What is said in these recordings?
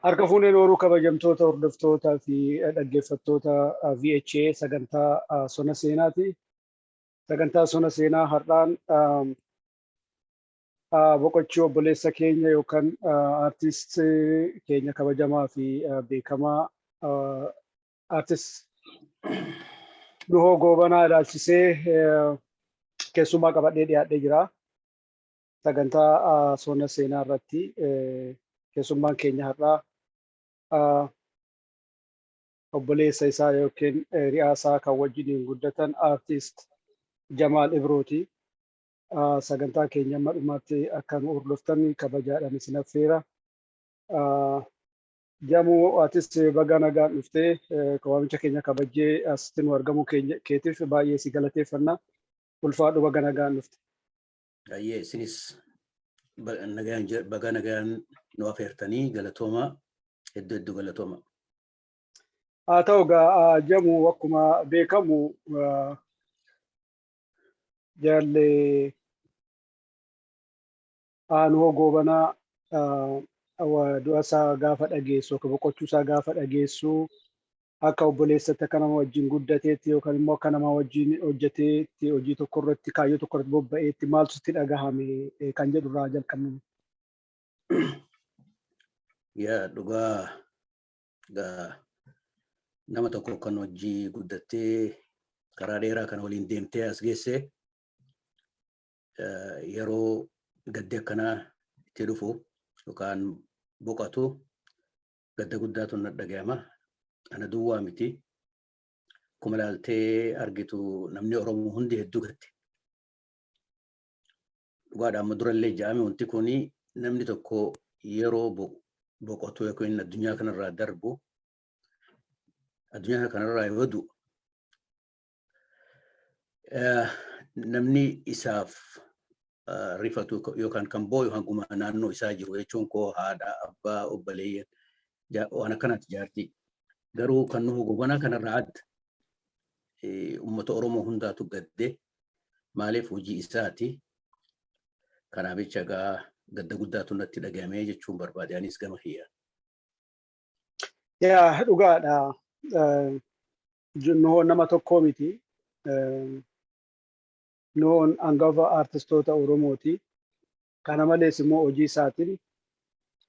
Harka fuuneen ooluu kabajamtoota hordoftootaa fi dhaggeeffattoota VHA sagantaa sona seenaati. Sagantaa sona seenaa har'aan boqochuu obboleessa keenya yookaan aartist keenya kabajamaa fi beekamaa aartist Nuhoo Goobanaa ilaalchisee keessummaa qabadhee dhiyaadhee jira. Sagantaa sona seenaa irratti keessummaan keenya har'aa obboleessa isaa yookiin riyaasaa kan wajjiniin guddatan aartist Jamaal Ibrooti. Sagantaa keenya amma dhumaatti akka nu hordoftan kabajaadhaan isin affeera. Jamuu aartist baga nagaan dhuftee waamicha keenya kabajjee asitti nu argamuu keetiif baay'ee si galateeffanna. Ulfaadhu baga nagaan dhufte. Baay'ee isinis baga nagaan nu affeertanii galatooma hedduu galatooma. Haa ta'u egaa Jamuu akkuma beekamu jaallee Nuhoo Goobanaa du'a isaa gaafa dhageessu yookaan boqochuu isaa gaafa dhageessu akka obboleessatti akka nama wajjin guddateetti yookaan immoo akka nama wajjin hojjeteetti hojii tokko irratti kaayyoo tokko irratti bobba'eetti maaltu sitti dhagahame kan jedhu irraa jalqabnu. Yaa dhugaa nama tokko kan hojii guddattee karaa dheeraa kan waliin deemtee as geesse yeroo gaddi akkanaa itti dhufu yookaan boqotu gadda guddaatu na dhagahama. Ana duwwaa miti. Akkuma ilaaltee argitu namni Oromoo hundi hedduu gadde. Dhugaadhaan amma durallee jedhame wanti kuni namni tokko yeroo boqotu yookiin addunyaa kanarraa darbu addunyaa kanarraa yoo du'u namni isaaf rifatu yookaan kan booyu hanguma naannoo isaa jiru jechuun koo haadha abbaa obboleeyyan waan akkanaatti jaartii. Garuu kan Nuhoo Goobanaa kanarraa adda uummata Oromoo hundaatu gadde maaliif hojii isaati. Kanaaf jecha gadda guddaatu natti dhagahame jechuun barbaade anis gama hiyyaa. Yaa dhugaadha. Nuhoon nama tokkoo miti. Nuhoon hangafa aartistoota Oromooti. Kana malees immoo hojii isaatiin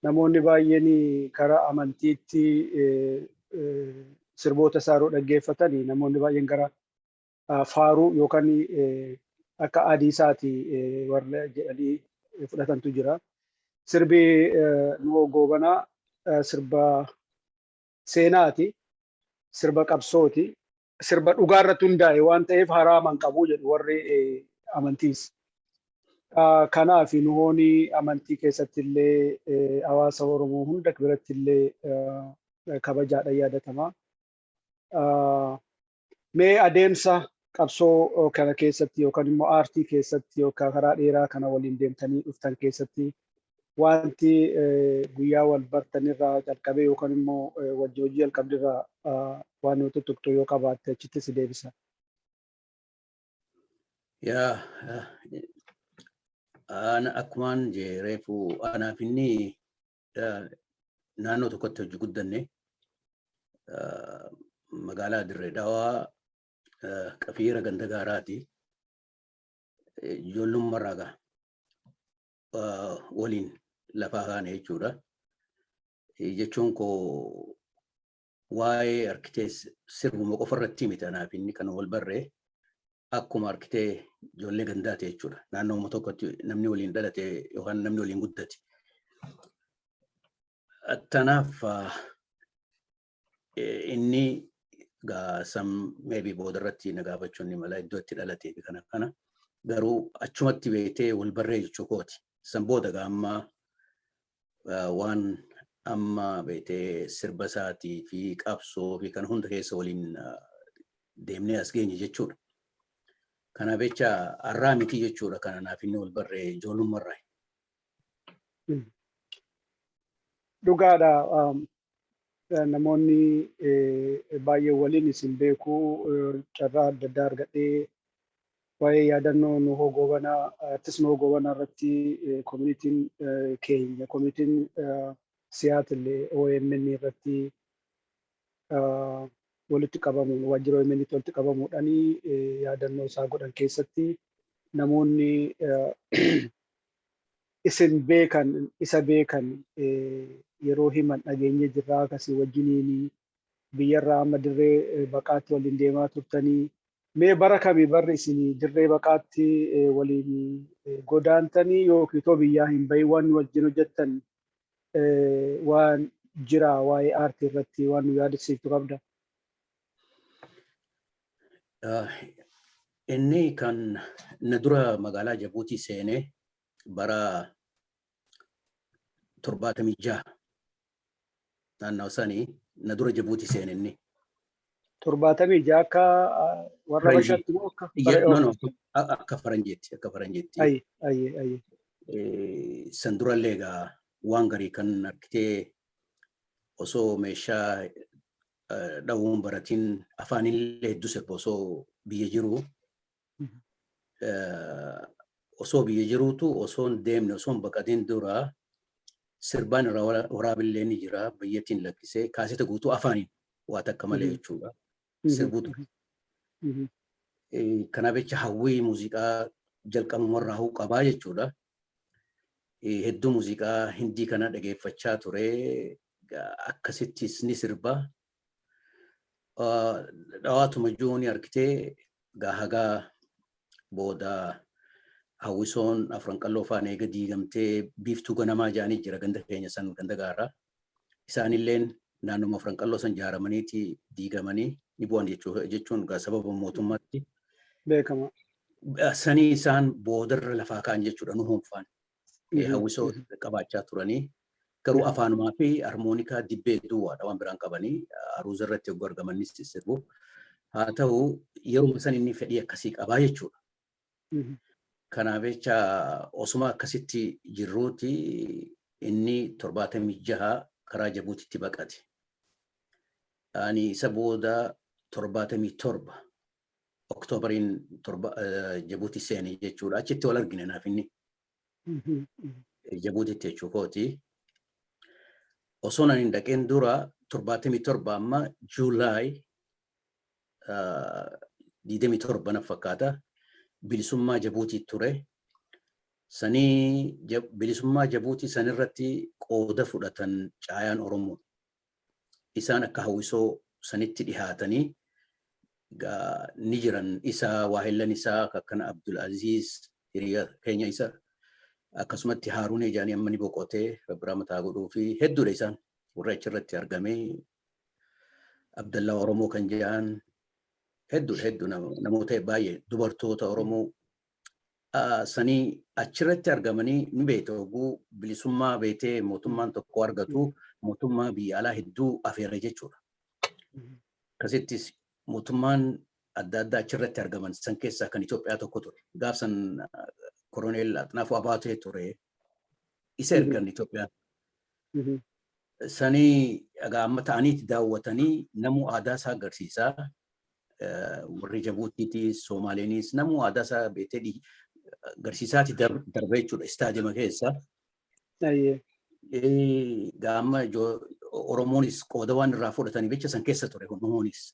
namoonni baay'een karaa amantiitti sirboota isaa yeroo dhaggeeffatanii namoonni baay'een gara faaruu yookaan akka adii isaati warra jedhanii fudhatantu jira. Sirbi Nuhoo Goobanaa sirba seenaati. Sirba qabsooti. Sirba dhugaa irratti hundaa'e waan ta'eef haraaman qabu jedhu warri amantiis. Kanaaf Nuhoon amantii keessatti illee hawaasa Oromoo hunda biratti illee kabajaadhaan yaadatama. Mee adeemsa qabsoo kana keessatti yookaan immoo aartii keessatti yookaan karaa dheeraa kana waliin deemtanii dhuftan keessatti wanti guyyaa wal bartanirraa jalqabee yookaan immoo hojii jalqabdirraa waan nuti tuttuqxu yoo qabaatte achitti si deebisa. Yaa akkumaan reefu anaaf inni naannoo tokkotti hojii guddanne magaalaa Dirree Dhawaa Qafiira Ganda Gaaraati. Ijoollummaarraa waliin lafaa kaane jechuudha. Jechuun koo waa'ee arkitee sirbuma qofa irratti miti anaaf inni kan wal barree akkuma arkitee ijoollee gandaati jechuudha. Naannoo tokkotti namni waliin dhalate yookaan namni waliin guddate. Tanaaf inni maybe booda irratti na gaafachuun ni mala iddoo itti dhalatee fi kana garuu achumatti beektee wal barree jechuu kooti. San booda amma waan amma beektee sirba isaatii fi qabsoo fi kan hunda keessa waliin deemnee as geenye jechuudha. Kanaaf jecha har'aa miti jechuudha. Kanaaf inni wal barree ijoollummaarraa. Dhugaadha. Namoonni baay'ee waliin isin beeku carraa adda addaa argadhee waa'ee yaadannoo Nuhoo Goobanaa aartist Nuhoo Goobanaa irratti koominitiin keenya koominitiin Seattle OMN irratti walitti qabamuun waajjira OMN itti walitti qabamuudhaan yaadannoo isaa godhan keessatti namoonni isin beekan isa beekan yeroo himan dhageenye jirraa akkasii wajjiniin biyyarraa amma dirree baqaatti waliin deemaa turtanii mee bara kamii barri isin dirree baqaatti waliin godaantanii yookiin too biyyaa hin bahin waan wajjin hojjettan waan jira waa'ee aartii irratti waan nu yaadachiiftu qabda. Inni kan na dura magaalaa Jabuutii seenee bara 76 naannoo sanii na dura Jabuutii seenee inni. 76 akka warra Bashaatti moo akka faranjeetti akka faranjeetti. Ayye. San durallee egaa waan garii kan argitee osoo meeshaa dhawuun baratiin afaanillee hedduu sirba osoo biyya jiru. Osoo biyya jiruutu osoo hin deemne osoo hin baqatiin dura sirbaan irraa waraabillee ni jira biyyattiin lakkisee kaaseta guutuu afaaniin waa takka malee jechuudha. Sirbuutu. Kanaaf jecha hawwii muuziqaa jalqabumarraa huu qabaa jechuudha. Hedduu muuziqaa hindii kana dhageeffachaa ture akkasittis ni sirba. Dhawaatuma ijooni argitee hagaa booda hawwisoon afran qalloo faan eega diigamtee biiftuu ganamaa jedhanii jira ganda keenya san ganda gaaraa. Isaanilleen naannoo afran qalloo san ijaaramaniiti diigamanii ni bu'an jechuun sababa mootummaatti. Beekama. Sanii isaan boodarra lafaa ka'an jechuudha nu honfaan. Hawwisoo qabaachaa turanii. Garuu afaanumaa fi harmoonikaa dibbee duwwaadha waan biraan qabanii aruuza irratti yogguu argamanis sirbu. Haa ta'u yeroo san inni fedhii akkasii qabaa jechuudha. Kanaaf jecha osuma akkasitti jirruuti inni 76 karaa Jabuutitti baqate. Ani isa booda 77 Oktoobariin Jabuuti seene jechuudha. Achitti wal argine naaf inni. Jabuutitti jechuu kooti. Osoo nan hin dhaqeen dura 77 amma Juulaay 27 na fakkaata bilisummaa Jabuutii ture. Sanii bilisummaa Jabuutii sanirratti qooda fudhatan caayaan Oromoo. Isaan akka hawwisoo sanitti dhihaatanii ni jiran isaa waahillan isaa akkana Abdul Aziz hiriyaa keenya isa akkasumatti Haaruun Ejaanii amma ni boqotee Rabbiraa mataa godhuu fi hedduudha isaan warra achirratti argamee Abdallaa Oromoo kan jedhan hedduu namoota baay'ee dubartoota Oromoo sanii achirratti argamanii ni beektu oguu bilisummaa beetee mootummaan tokko argatu mootummaa biyya alaa hedduu afeera jechuudha. Akkasittis mootummaan adda addaa achirratti argaman san keessaa kan Itoophiyaa tokko ture. Gaafsan Koroneel Atnaafuu Abaatee ture. Isa ergan Itoophiyaa. Sanii egaa amma ta'aniiti daawwatanii namuu aadaa isaa agarsiisaa. Warri Jabuutiitis Soomaaleenis namuu aadaa isaa beetee agarsiisaati darba jechuudha istaadiyeema keessa. Gaamma Oromoonis qooda waan irraa fudhatanii jecha san keessa ture Oromoonis.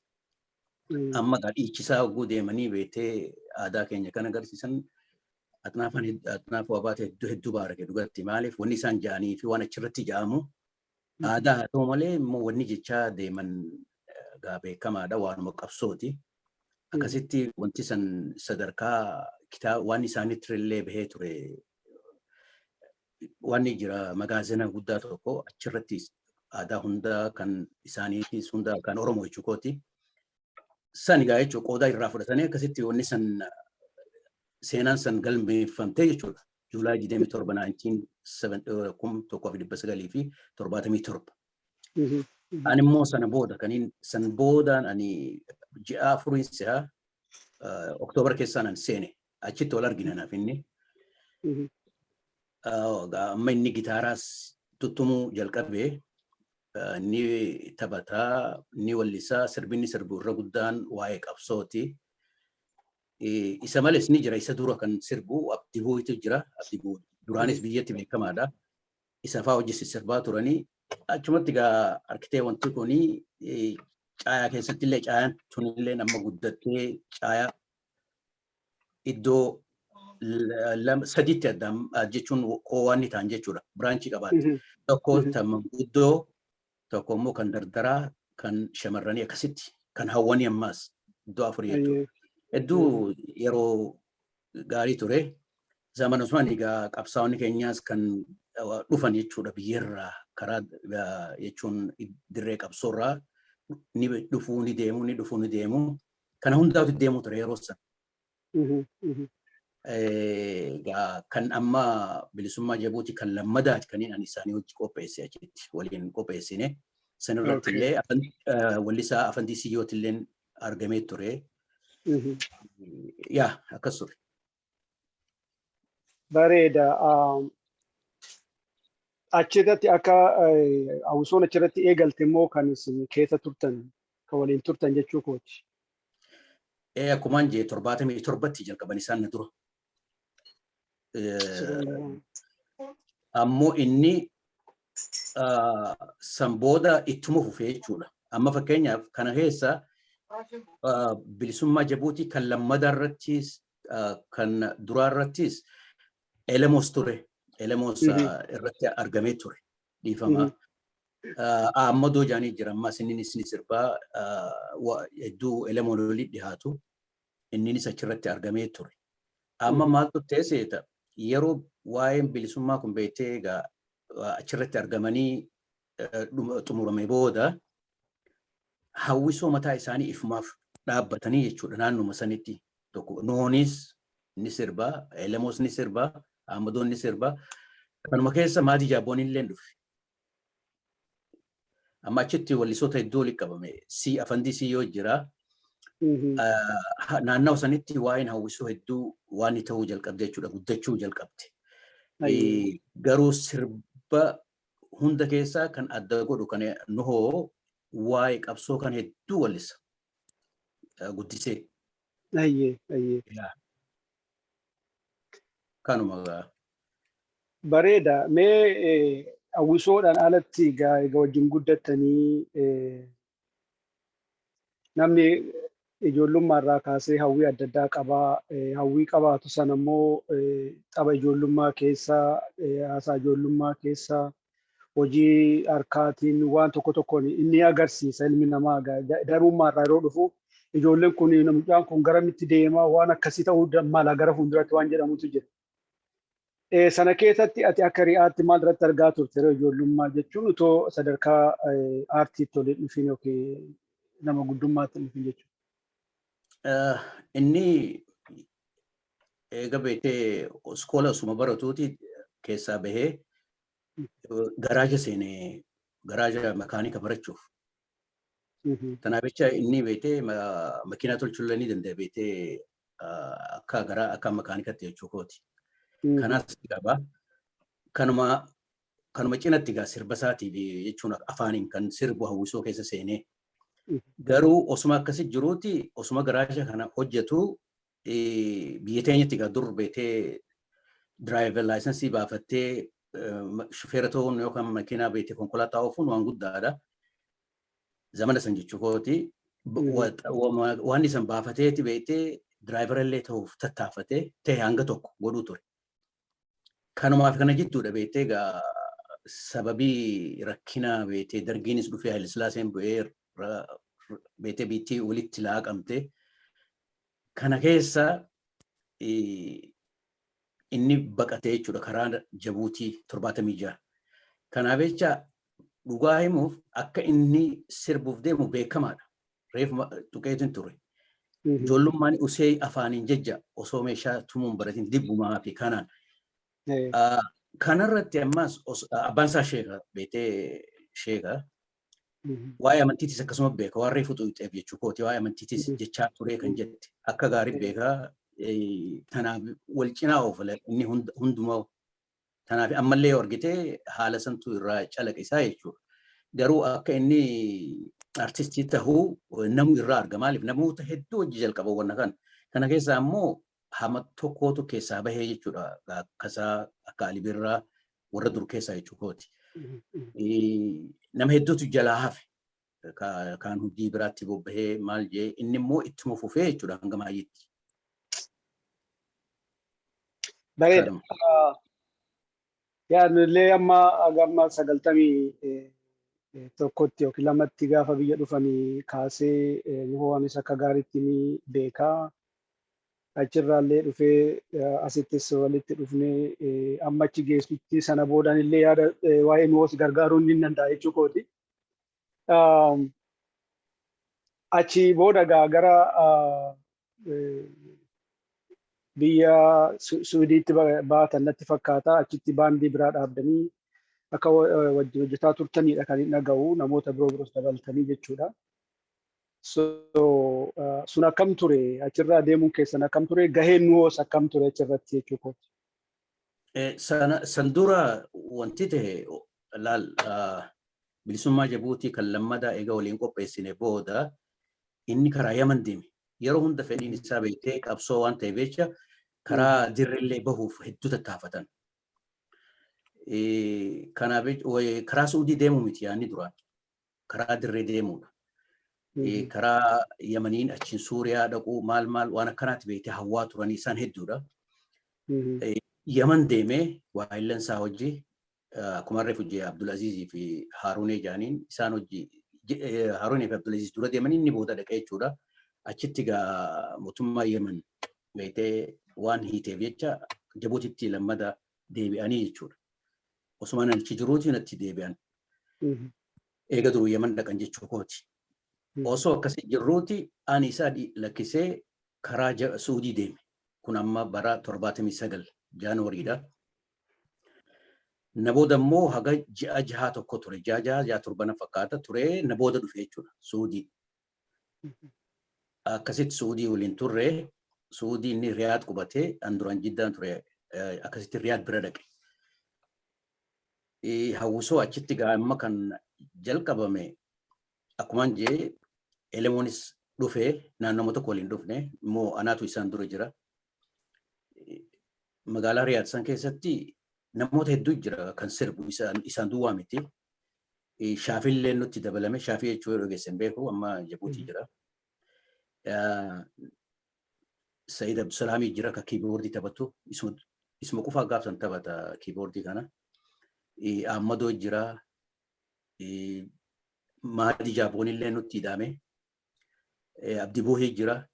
Amma dhiichisaa oguu deemanii beetee aadaa keenya kan agarsiisan Atnaafuu Abaatee hedduu baarake dhugatti maaliif wanni isaan ja'anii fi waan achirratti ja'amu aadaa haa ta'u malee immoo wanni jechaa deeman beekamaadha waanuma qabsooti. Akkasitti wanti san sadarkaa kitaaba waan isaanitti illee bahee ture waan jira magaazina guddaa tokko achirratti aadaa hundaa kan isaaniitis hundaa kan Oromoo jechuukooti. San egaa jechuun qoodaa irraa fudhatanii akkasitti wanni san seenaan san galmeeffamtee jechuudha. Juulaay 27 Ani immoo sana booda san boodaan ani ji'a afuriinsaa Oktoobar keessaan an seene achitti wal argina naaf inni. Amma inni gitaaraas tuttumuu jalqabee ni taphataa ni wallisaa sirbinni sirbu irra guddaan waa'ee qabsooti. Isa malees ni jira isa dura kan sirbu Abdii Buutu jira. Abdii Buu duraanis biyyatti beekamaadha. Isa fa'aa hojii sirbaa turanii achumatti gaa arkitee wanti kuni caayaa keessatti illee caayaan tunillee nama guddattee caayaa iddoo sadiitti addaan jechuun waan ni ta'an jechuudha. Biraanchii qabaatti. Tokko manguddoo, tokko immoo kan dardaraa, kan shamarranii akkasitti, kan hawwanii ammaas iddoo afurii jechuudha. Hedduu yeroo gaarii ture. Zaman Usmaan egaa qabsaa'onni keenyaas kan dhufan jechuudha biyyarraa karaa jechuun dirree qabsoorraa ni dhufuu ni deemu ni dhufuu ni deemu. Kana hundaatu deemu ture yeroo sana. Kan amma bilisummaa Jabuutii kan lammadaati kan inni isaanii hojii qopheesse achitti waliin qopheessine. Sanirratti illee wallisaa Afandii Siyyooti illee argamee ture. Yaa akkas ture. Bareeda. Achirratti akka hawwisoon achirratti eegalte immoo kan isin keessa turtan kan waliin turtan jechuu kooti. Akkumaan jee 77tti jalqaban isaan na dura. Ammoo inni san booda ittuma fufee jechuudha. Amma fakkeenyaaf kana keessa bilisummaa Jabuutii kan lammadaa irrattis kan duraa irrattis Elemos ture. Elemos irratti argamee ture. Dhiifama. Amma doojaanii jira. Ammas innis ni sirbaa hedduu Elemoon olii dhiyaatu. Innis achirratti argamee ture. Amma maaltu teesseeta yeroo waa'een bilisummaa kun beektee egaa achirratti argamanii xumurame booda hawwisoo mataa isaanii ifumaaf dhaabbatanii jechuudha naannuma sanitti tokko noonis ni sirbaa, Elemos ni sirbaa, Ahmadoon ni sirbaa. Kanuma keessa maatii Jaabboon illee dhufe. Amma achitti wallisoota hedduu walitti qabame. Afandii Siyyoo jira. Naannawa sanitti waa'een hawwisoo hedduu waan ta'uu jalqabde jechuudha. Guddachuu jalqabde. Garuu sirba hunda keessaa kan adda godhu kan nuhoo waa'ee qabsoo kan hedduu wallisa. Guddisee. Kanuma. Bareeda. Mee hawwisoodhaan alatti egaa wajjin guddattanii namni ijoollummaa irraa kaasee hawwii adda addaa qabaa. Hawwii qabaatu sana immoo tapha ijoollummaa keessaa, haasaa ijoollummaa keessaa, hojii harkaatiin waan tokko tokkoon inni agarsiisa ilmi namaa darummaa irraa yeroo dhufu ijoolleen kun namichaan kun garamitti deemaa waan akkasii ta'uu mala gara fuulduratti waan jedhamutu jira. Sana keessatti ati akka ri'aatti maal irratti argaa turte yeroo ijoollummaa jechuun utoo sadarkaa aartiitti waliin dhufin yookiin nama guddummaatti dhufin jechuudha. Inni eega beektee iskoola osuma baratuuti keessaa bahee garaaja seenee garaaja makaanika barachuuf. Kanaaf jecha inni beektee makiinaa tolchuu ni danda'a beektee akka makaanikatti jechuu kooti. Kanaas qaba. Kanuma cinatti egaa sirba isaatiif jechuun afaaniin kan sirbu hawwisoo keessa seenee. Garuu osuma akkasii jiruuti osuma garaaja kana hojjetu biyya teenyatti egaa dur beektee diraayivar laayisensii baafattee shufeera ta'uun yookaan makiinaa beektee konkolaataa oofuun waan guddaadha. Zamana san jechuu kooti. Waan isan baafateeti beektee diraayivara illee ta'uuf tattaaffatee ta'e hanga tokko godhuu ture. Kanumaaf kana jettuudha beektee egaa sababii rakkina beektee dargiinis dhufee Haile Sillaaseen bu'ee beektee biittii walitti laaqamte. Kana keessa inni baqatee jechuudha karaa Jabuutii 76. Kanaaf jecha dhugaa himuuf akka inni sirbuuf deemu beekamaadha. Reefu tuqeetiin ture. Ijoollummaan usee afaaniin jejja osoo meeshaa tumuun baratiin dibbumaa fi kanaan. Kanarratti ammas abbaan isaa sheeka beektee sheeka. Waa'ee amantiitis akkasuma beeka waan reefu tuqeef jechuu kooti waa'ee amantiitis jechaa ture kan jette akka gaarii beekaa tanaaf wal cinaa oofala inni hundumaa tanaaf ammallee argitee haala santu irraa calaqisaa jechuudha. Garuu akka inni artistii tahuu namu irraa arga maaliif namoota hedduu hojii jalqaba wanna kan. Kana keessaa ammoo hama tokkootu keessaa bahee jechuudha. Akkasaa akka Alii Birraa warra dur keessaa jechuu kooti. Nama hedduutu jalaa hafe. Kaan hojii biraatti bobbahee maal jee inni immoo ittuma fufee jechuudha hanga maayyitti. Bareeda. Yaadnillee amma 91 yookiin lamatti gaafa biyya dhufanii kaasee nuhoonis akka gaariitti ni beekaa. Achirraallee dhufee asittis walitti dhufnee amma achi geessutti sana boodaan illee yaada waa'ee nuhoos gargaaruun ni danda'a jechuu kooti. Achi booda gara biyya Suudiitti baatan natti fakkaata. Achitti baandii biraa dhaabdanii akka wajjin hojjetaa turtanidha kan hin dhaga'u. Namoota biroos dabaltanii jechuudha. Sun akkam ture? Achirraa deemuun keessan akkam ture? Gaheen nuhoos akkam ture achirratti jechuu kooti? San dura wanti ta'e laal bilisummaa Jabuutii kan lammadaa egaa waliin qopheessine booda inni karaa Yaman deeme. Yeroo hunda fedhiin isaa beektee qabsoo waan ta'eef jecha karaa dirrillee bahuuf hedduu tattaafatan. Kanaaf karaa Suudii deemuu miti yaadni duraan. Karaa dirree deemuudha. Karaa Yamaniin achiin Suuriyaa dhaquu maal waan akkanaatti beektee hawwaa turanii isaan hedduudha. Yaman deemee waa'illan isaa hojii akkuma reefu hojii Abdulazizii fi Haarunee jaaniin isaan hojii Haarunee fi Abdulaziz dura deemanii inni booda dhaqee jechuudha. Achitti gaa mootummaa Yemen beektee waan hiiteef jecha Jabuutitti lammada deebi'anii jechuudha. Osuma achi jiruutiin natti deebi'an. Eega duruu Yemen dhaqan jechuu kooti. Osoo akkasii jirruuti ani isaa lakkisee karaa Suudii deeme. Kun amma bara 79 Jaanuwariidha. Na booda immoo haga ji'a 6 ture. Ji'a 7 fakkaata ture. Na booda dhufe jechuudha Suudii. Akkasitti Suudii waliin turre. Suudii inni Riyaad qubatee duraan Jiddaan ture. Akkasitti Riyaad bira dhaqe. Hawwisoo achitti amma kan jalqabame akkumaan jee Elemoonis dhufee naannoo tokko waliin dhufne immoo anaatu isaan dura jira. Magaalaa Riyaad san keessatti namoota hedduu jira kan sirbu isaan duwwaa miti. Shaafillee nutti dabalame shaafii jechuu yoo dhageessan beeku amma Jabuutii jira. Sayyid Abdusalaamii jira ka kiiboordii taphatu isuma qofaa gaafsan taphata kiiboordii kana. Ahmadoo jira. Maadii Jaaboonillee nutti hidhame. Abdii Boohee jira.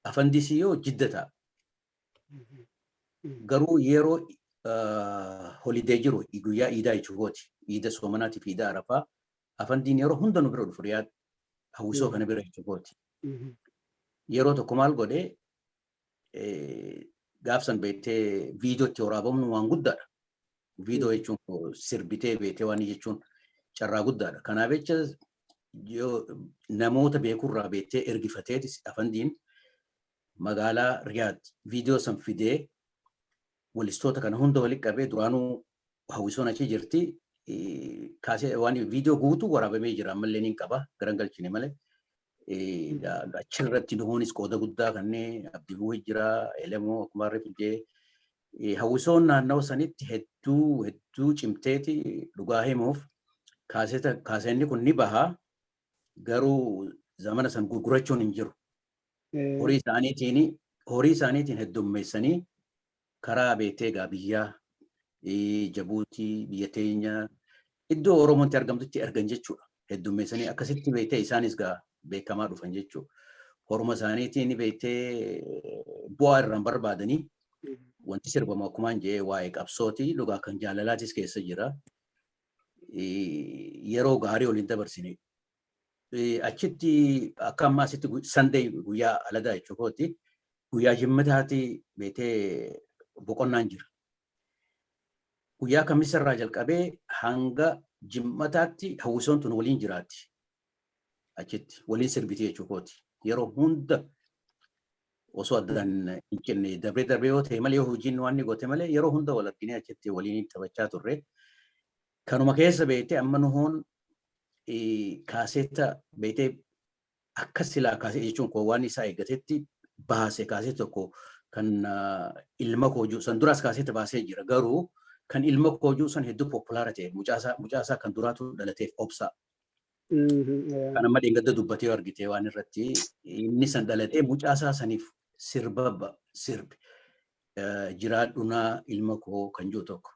Afandisii yoo Jidda ta'a. Garuu yeroo holidee jiru guyyaa iidaa jechuuti. Iida Soomanaatii fi iida Arafaa. Afandiin yeroo hunda nu bira dhufu Riyaad hawwisoo kana bira jechuuti. Yeroo tokko maal godhee gaafsan beektee viidiyootti waraabamnu waan guddaadha. Viidiyoo jechuun sirbitee beektee waan jechuun carraa guddaadha. Kanaaf jecha namoota beekurraa beektee ergifatee afandiin magaalaa Riyaad viidiyoo san fidee walistoota kana hunda walitti qabee duraanuu hawwisoon achi jirti. Kaasee waan viidiyoo guutuu waraabamee jira ammallee ni qaba garangalchine malee. Achirratti nuhoonis qooda guddaa kanneen Abdii Boohee jira, Elemoo akkuma reefujee hawwisoon naannoo sanitti hedduu cimteeti dhugaa himuuf kaaseenni kun ni bahaa garuu zamana san gurgurachuun hin jiru. Horii isaaniitiin heddummeessanii karaa beektee egaa biyyaa Jabuutii biyya teenya iddoo Oromoonti argamtutti ergan jechuudha. Heddummeessanii akkasitti beektee isaanis gaa beekamaa dhufan jechuudha. Horuma isaaniitiin beektee bu'aa irraan barbaadanii wanti sirbamu akkumaan jee waa'ee qabsooti dhugaa kan jaalalaatis keessa jira. Yeroo gaarii waliin dabarsine. Achitti akka ammaa asitti Sunday guyyaa aladaa jechuudha. Guyyaa jimmataati beektee boqonnaan jira. Guyyaa kamisarraa jalqabee hanga jimmataatti hawwisoon tun waliin jiraatti. Achitti waliin sirbiti jechuudha. Yeroo hunda osoo addaan hin kenne darbee yoo ta'e malee yoo hojiin waan ni goote malee yeroo hunda wal arginee achitti waliin taphachaa turre. Kanuma keessa beektee amma nuhoon kaaseetta beektee akka silaa kaasee jechuun waan isaa eeggatetti baasee kaasee tokko kan ilma koo san duraas kaaseetta baasee jira garuu kan ilma koojuu san hedduu populaara ta'e mucaasaa kan duraatu dhalateef obsaa. Kan amma dheengadda dubbatee argitee waan irratti inni san dhalatee mucaasaa saniif sirbi. Jiraadhunaa ilma koo kan jiru tokko.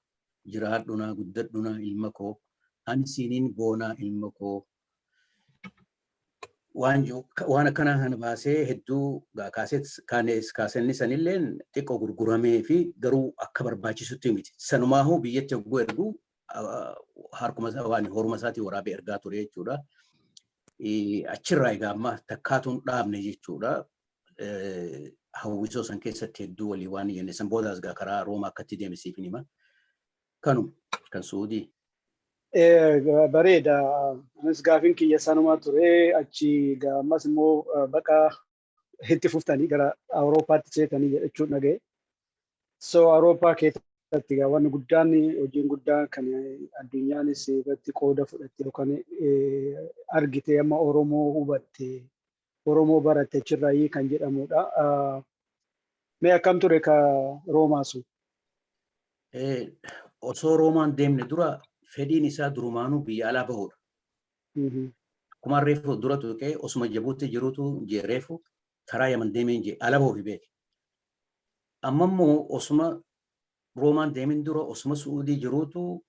Jiraadhunaa guddadhunaa ilma koo. Ani siiniin boonaa ilma koo. Waan akkana kana baasee hedduu kaasenni sanilleen xiqqoo gurguramee fi garuu akka barbaachisutti miti. Sanumaahuu biyyatti yogguu ergu harkuma waan horuma isaatii waraabee ergaa ture jechuudha. Achirraa egaa amma takkaatuun dhaabne jechuudha. Hawwisoo san keessatti hedduu walii waan jenne san boodaas gaa karaa Roomaa akkatti deemsiif nima. Kanuma kan Suudii. Bareeda. Anis gaafin kiyya sanumaa ture achi ammas immoo baqa itti fuftanii gara Awurooppaatti seetanii jechuun dhaga'e. So Awurooppaa keessatti wanni guddaan hojiin guddaan kan addunyaanis irratti qooda fudhatte yookaan argite amma Oromoo hubatte Oromoo baratte achirraa kan jedhamudha. Mee akkam ture ka Roomaa sun? Osoo Roomaan deemne dura fedhiin isaa durumaanuu biyya alaa bahudha. Akkuma reefu dura tuqee osuma Jibuutti jirutu reefu karaa Yaman deemeen jee ala bahuuf beeke. Amma immoo osuma Roomaan deemin dura osuma Suudii jirutu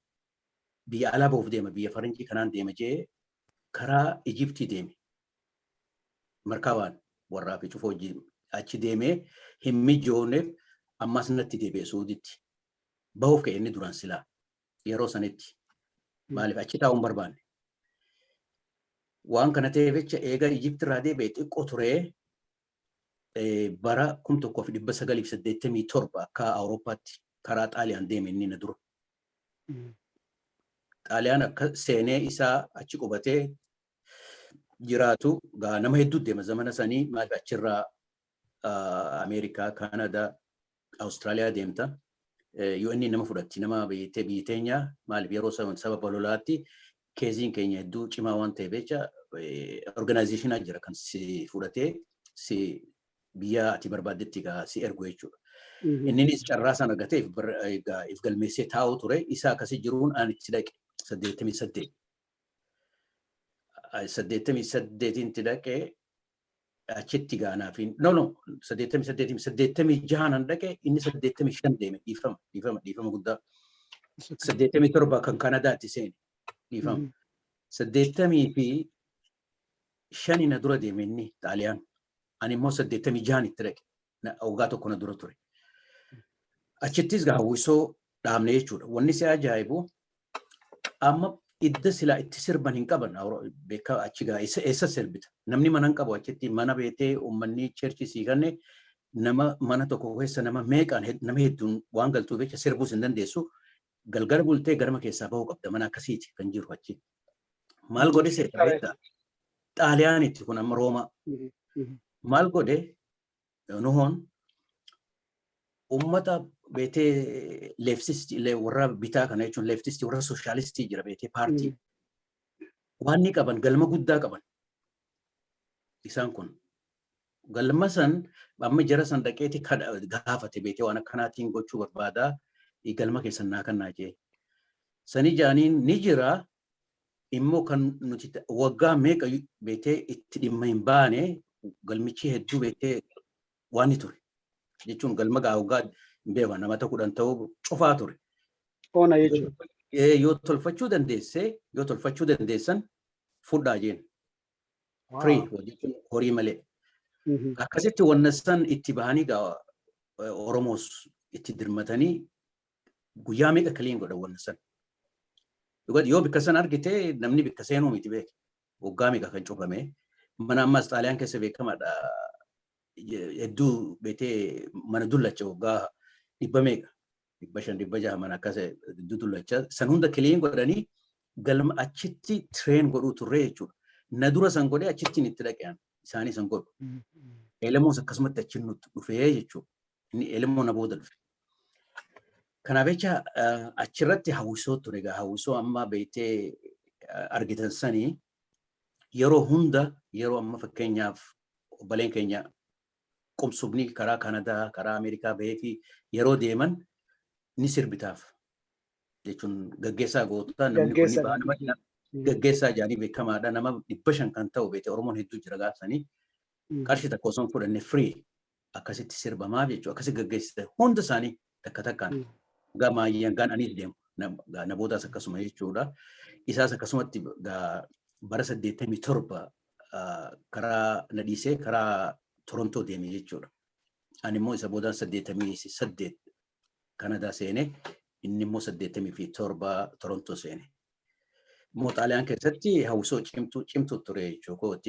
biyya alaa bahuuf deema. Biyya Faranjii kanaan deema jee karaa Ijiptii deeme. Markabaan warraa fi cufoo achi deemee hin mijoonneef ammas natti deebi'e Suuditti. Bahuuf ka'e inni duraan silaa yeroo sanitti. Maaliif achi taa'uun barbaanne. Waan kana ta'eef jecha eega Ijiptirraa deebi'e xiqqoo turee bara 1987 akka Awurooppaatti karaa Xaaliyaan deeme inni na dura. Xaaliyaan akka seenee isaa achi qubatee jiraatu nama hedduu deema zamana sanii maaliif achirraa Ameerikaa, Kaanadaa, Awustiraaliyaa deemta. UN nama fudhatti nama biyyi teenya maaliif yeroo sababa lolaatti keeziin keenya hedduu cimaa waan ta'eef jecha organizationaa jira kan si fudhatee si biyya ati barbaaddetti si ergu jechuudha. Innis carraa sana argatee if galmeessee taa'u ture isa akkasii jiruun ani itti dhaqe 88. 88 dhaqee achitti gaanaa fi no 86 nan dhaqe inni 85 deeme dhiifama guddaa 87 kan Kanadaatti seene dhiifama 85 na dura deeme inni Xaaliyaan ani immoo 86 itti dhaqe waggaa tokko na dura ture achittis hawwisoo dhaabne jechuudha wanni si ajaa'ibu amma idda silaa itti sirban hin qaban beekaa achi eessa sirbita namni mana hin qabu achitti mana beetee uummanni cheerchii sii kanne nama mana tokko keessa nama meeqaan nama hedduun waan galtuuf jecha sirbuus hin dandeessu galgala bultee garma keessaa bahuu qabda mana akkasiiti kan jiru achi maal godhe seetaa Xaaliyaanitti kun amma Roomaa maal godhe nuhoon ummata beetee leeftisti warra bitaa kana jechuun leeftisti warra sooshaalistii jira beetee paartii waan ni qaban galma guddaa qaban isaan kun galma san amma jara san dhaqeeti gaafate beetee waan akkanaatiin gochuu barbaadaa galma keessan naa kannaa jee sani jaaniin ni jira immoo kan nuti waggaa meeqa beetee itti dhimma hin baane galmichi hedduu beetee waan ni ture jechuun galma waggaa beewa namata 10 ta'uu cufaa ture. Oona jechuudha. Yoo tolfachuu dandeessan fudhaa jeen. Free horii malee. Akkasitti wanna san itti bahanii Oromoos itti dirmatanii guyyaa meeqa kaliin godha wanna san. Yoo bikka san argite namni bikka seenuu miti beeke. Waggaa meeqa kan cufame. Mana ammas Xaaliyaan keessa beekamaadha. Hedduu beetee mana dullacha waggaa 100 500 mana akkas hedduu dullacha san hunda kiliin godhanii galma achitti tireen godhuu turre jechuudha. Na dura san godhee achitti itti dhaqean isaanii san godhu. Elemoos akkasumatti achi nutti dhufee jechuudha. Inni elemoo na booda dhufe. Kanaaf jecha achirratti hawwisoo ture egaa hawwisoo amma beetee argitan sanii yeroo hunda yeroo amma fakkeenyaaf obboleen keenya qubsubni karaa Kanadaa karaa Ameerikaa bahee fi yeroo deeman ni sirbitaaf jechuun gaggeessaa gootaa namni kun Gaggeessadha. nama gaggeessaa jedhanii beekamaadha. Nama 500 kan ta'u beekte Oromoon hedduu jira gaafsanii qarshii tokko osoo hin fudhanne free akkasitti sirbamaa jechuudha. Akkasi gaggeessite hunda isaanii takka takkaan gamaayyaan gaan anis deemu nabootaas akkasuma jechuudha. Isaas akkasumatti bara 87 karaa na dhiisee karaa Torontoo deeme jechuudha. Ani immoo isa boodaan 88 Kanadaa seene inni immoo 87 Torontoo seene. Immoo Xaaliyaan keessatti hawwisoo cimtuu ture jechuudha.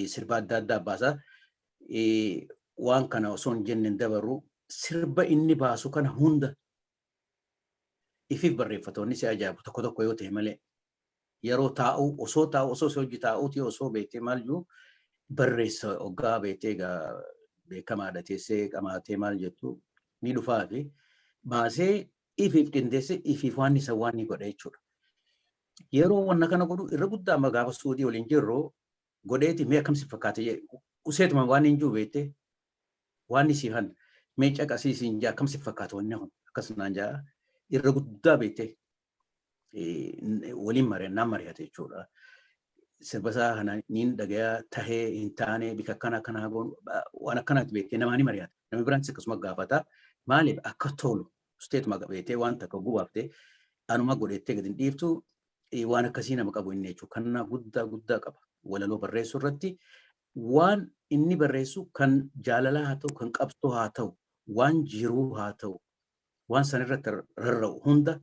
Sirba adda addaa baasaa waan kana osoo hin jenne dabaru sirba inni baasu kana hunda ifiif barreeffatoonni si ajaa'ibu tokko tokko yoo ta'e malee yeroo taa'u osoo hojii taa'uuti osoo beektee maal jiru barreessa hoggaa beektee beekamaadha teessee qamaatee maal jettu ni dhufaa fi baasee ifiif qindeesse ifiif waan isa waan ni godha jechuudha. Yeroo wanna kana godhu irra guddaa amma gaafa suudii waliin jirru godheeti mee akkamsi fakkaate useetuma waan hin jiru beektee waan isii han mee caqasiisiin jaa akkamsi fakkaate wanni kun akkasumaan jaa irra guddaa beektee waliin mari'annaan mari'ate jechuudha. Sirba isaa kana niin dhagayaa tahee hin taane bika akkana goonu waan akkanaatti beektee namaa ni mari'ata. Namni biraanis akkasuma gaafata maaliif akka tolu useetuma beektee waan takka gubaaftee anuma godhettee gadi hin dhiiftu waan akkasii nama qabu inni jechuudha. Kannaa guddaa qaba. Walaloo barreessuu irratti waan inni barreessu kan jaalalaa haa ta'u, kan qabsoo haa ta'u, waan jiruu haa ta'u, waan san irratti rarra'u hunda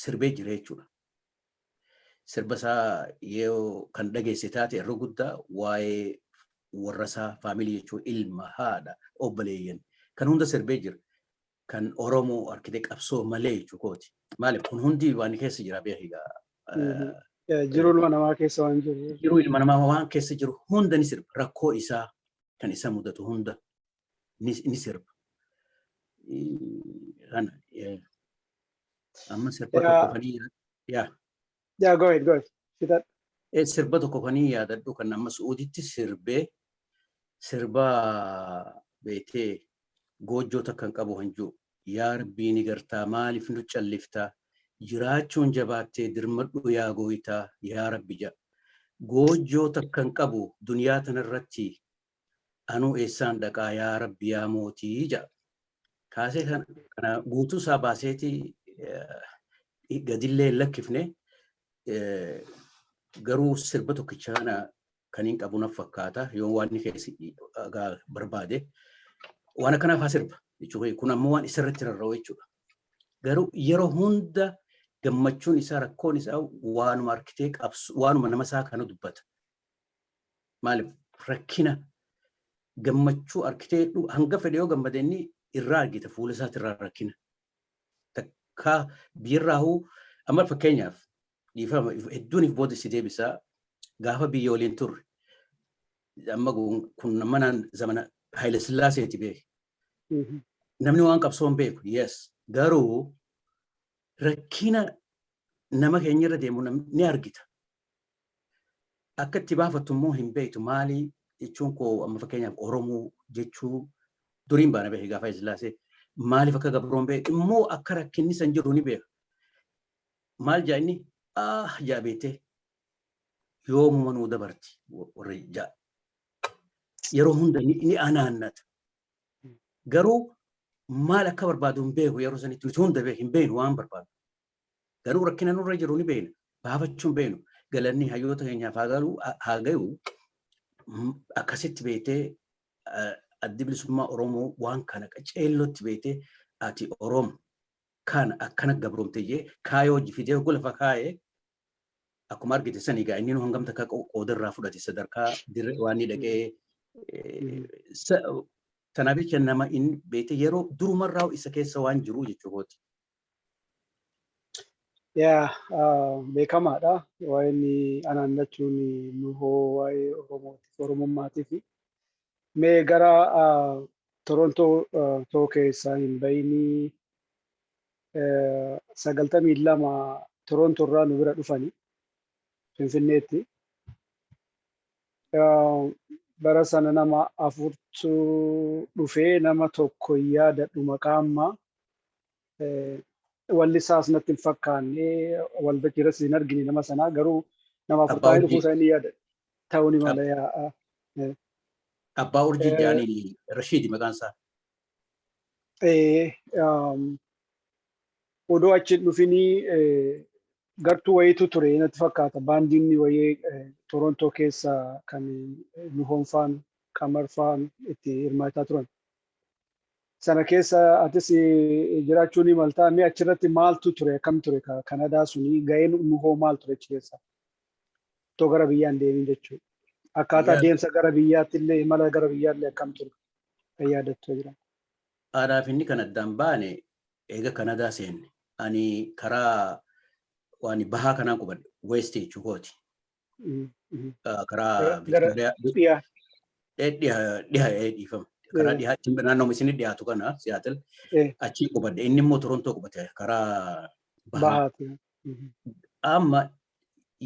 sirbee jira jechuudha. Sirba isaa yoo kan dhageesse taate irra guddaa waa'ee warra isaa faamilii jechuun ilma, haadha, obboleeyyan kan hunda sirbee jira. Kan Oromoo harkitee qabsoo malee jechuudha. Maaliif kun hundi waan keessa jira beekaa. Jiruu ilma namaa keessa waan jiru. Jiruu ilma namaa waan keessa jiru hunda ni sirba. Rakkoo isaa kan isa mudatu hunda ni sirba. Amma sirba tokko fanii Yeah, go ahead. Sirba tokko fanii yaadadhu kan amma Suuditti sirbee sirba beekee goojjoo kan qabu hanjuu yaa Rabbii ni gartaa maaliif nu calliftaa jiraachuun jabaattee dirmadhu yaa gooyitaa yaa Rabbi jedha. Goojjoo kan qabu duniyaa tanarratti anuu eessaan dhaqaa yaa Rabbi yaa mootii jedha. Kaasee kana guutuu isaa baaseeti gadillee lakkifne garuu sirba tokkicha kana kan hin qabu na fakkaata yoo waan inni keessi barbaade waan akkanaaf haa sirba jechuudha. Kun ammoo waan isarratti rarra'u jechuudha. Garuu yeroo hunda gammachuun isaa rakkoon isaa waanuma harkitee qabsu waanuma nama isaa kana dubbata. Maaliif rakkina gammachuu harkitee hanga fedhe yoo gammade inni irraa argita fuula isaati irraa rakkina. Takka biyyarraahuu amma fakkeenyaaf dhiifama hedduuniif booda si deebisaa gaafa biyya waliin turre amma kun manaan zamana Haayile Sillaaseeti beeku. Namni waan qabsoon beeku yes garuu rakkina nama keenya irra deemu ni argita. Akka itti baafattu immoo hin beektu maali jechuun koo amma fakkeenyaaf Oromoo jechuu duriin baana beeku gaafa Haayile Sillaasee maaliif akka gabroon beeku immoo akka rakkinni san jiru ni beeku. Maal jaa inni jaa beektee yoomuma nuu dabarti warri jaa yeroo hunda ni anaannata. Garuu maal akka barbaadu hin beeku yeroo sanitti nuti hunda hin beeknu waan barbaadu. Garuu rakkina nurra jiru ni beekna. Baafachuu hin beeknu. Galanni hayyoota keenyaaf haa gayu akkasitti beektee addi bilisummaa Oromoo waan kana qaceellootti beektee ati Oromoo kana akkana gabroomtee jee kaayoo hojii fidee golafa kaayee akkuma argite sanii gaa inni nu hangam takka qoodarraa fudhate sadarkaa waan ni dhaqee tanaaf jecha nama inni beekte yeroo durumarraa isa keessa waan jiru jechuudha. Yaa beekamaadha. Waa'ee inni anaannachuun nuhoo waa'ee Oromummaatiif. Mee gara Torontoo keessaa hin bayinii 92 Torontoo irraa nu bira dhufanii Finfinneetti. Bara sana nama 4 dhufee nama tokko yaadadhu maqaa ammaa walli isaas natti hin fakkaanne waltajjii irratti hin argine nama sanaa garuu nama Abbaa afurtaanii dhufuu urjii isaa inni yaada ta'uu ni mala yaa. abbaa urjii jaanii Rashiidi maqaan isaa. Odoo achi dhufinii gartuu wayiitu ture natti fakkaata baandiin wayii Torontoo keessa kan Nuhoon faan Qamar faan itti hirmaataa turan. Sana keessa atis jiraachuu ni maltaa mee achirratti maaltu ture akkam ture Kanadaa suni ga'een Nuhoo maal ture achi keessa otoo gara biyyaan deemin jechuudha. Akkaataa deemsa gara biyyaatti illee imala gara biyyaallee akkam ture kan yaadattu jira. Aadaaf inni kan addaan baane eega Kanadaa seenne ani karaa waan bahaa kanaan qubadhe West jechuukooti. Karaa Victoria dhiifama. Karaa dhiyaatti naannoo isin dhiyaatu kana Seattle achi qubadhe inni immoo Torontoo qubate karaa bahaati. Amma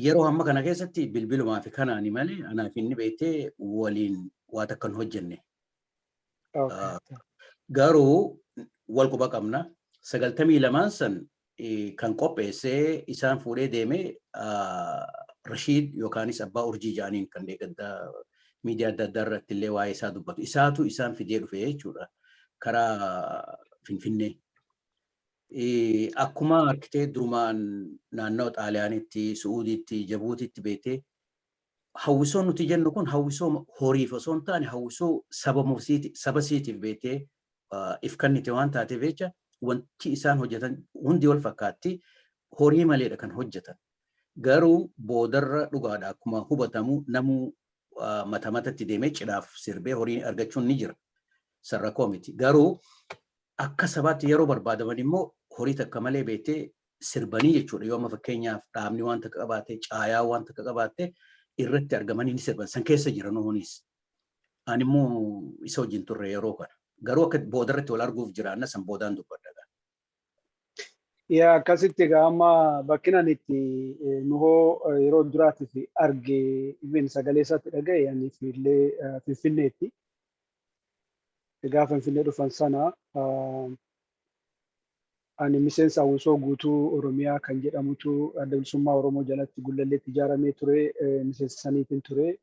yeroo hamma kana keessatti bilbilumaa fi kanaani malee anaaf inni beektee waliin waa takka hin hojjenne. Garuu wal quba qabna 92 san kan qopheessee isaan fuudhee deemee Rashiid yookaanis abbaa urjii jaaniin kan deeggaddaa miidiyaa adda addaa irratti illee waa'ee isaa dubbatu. Isaatu isaan fidee dhufe jechuudha karaa Finfinnee. Akkuma argitee durumaan naannoo Xaaliyaanitti, Suudiitti, Jabuutitti beektee hawwisoo nuti jennu kun hawwisoo horiif osoo hin taane hawwisoo saba siitiif beektee if kennite waan taateef jecha wanti isaan hojjetan hundi wal fakkaatti horii maleedha kan hojjetan. Garuu boodarra dhugaadha akkuma hubatamu namuu mata matatti deemee cidhaaf sirbee horii argachuun ni jira. Sarrakoo miti. Garuu akka sabaatti yeroo barbaadaman immoo horii takka malee beektee sirbanii jechuudha. Yoo amma fakkeenyaaf dhaabni waan takka qabaate, caayaa waan takka qabaate irratti argamanii ni sirban. San keessa jiran hoonis. Ani immoo isa wajjin turre yeroo kana. Garuu akka boodarratti wal arguuf jiraanna san boodaan dubbadha. Yaa akkasitti egaa amma bakkinaan itti Nuhoo yeroo duraatiif arge ibin sagalee isaatti dhaga'e ani illee Finfinneetti. Egaa Finfinnee dhufan sana ani miseensa hawwisoo guutuu Oromiyaa kan jedhamutu adda bilisummaa Oromoo jalatti Gullalleetti ijaaramee ture miseensa saniitiin ture.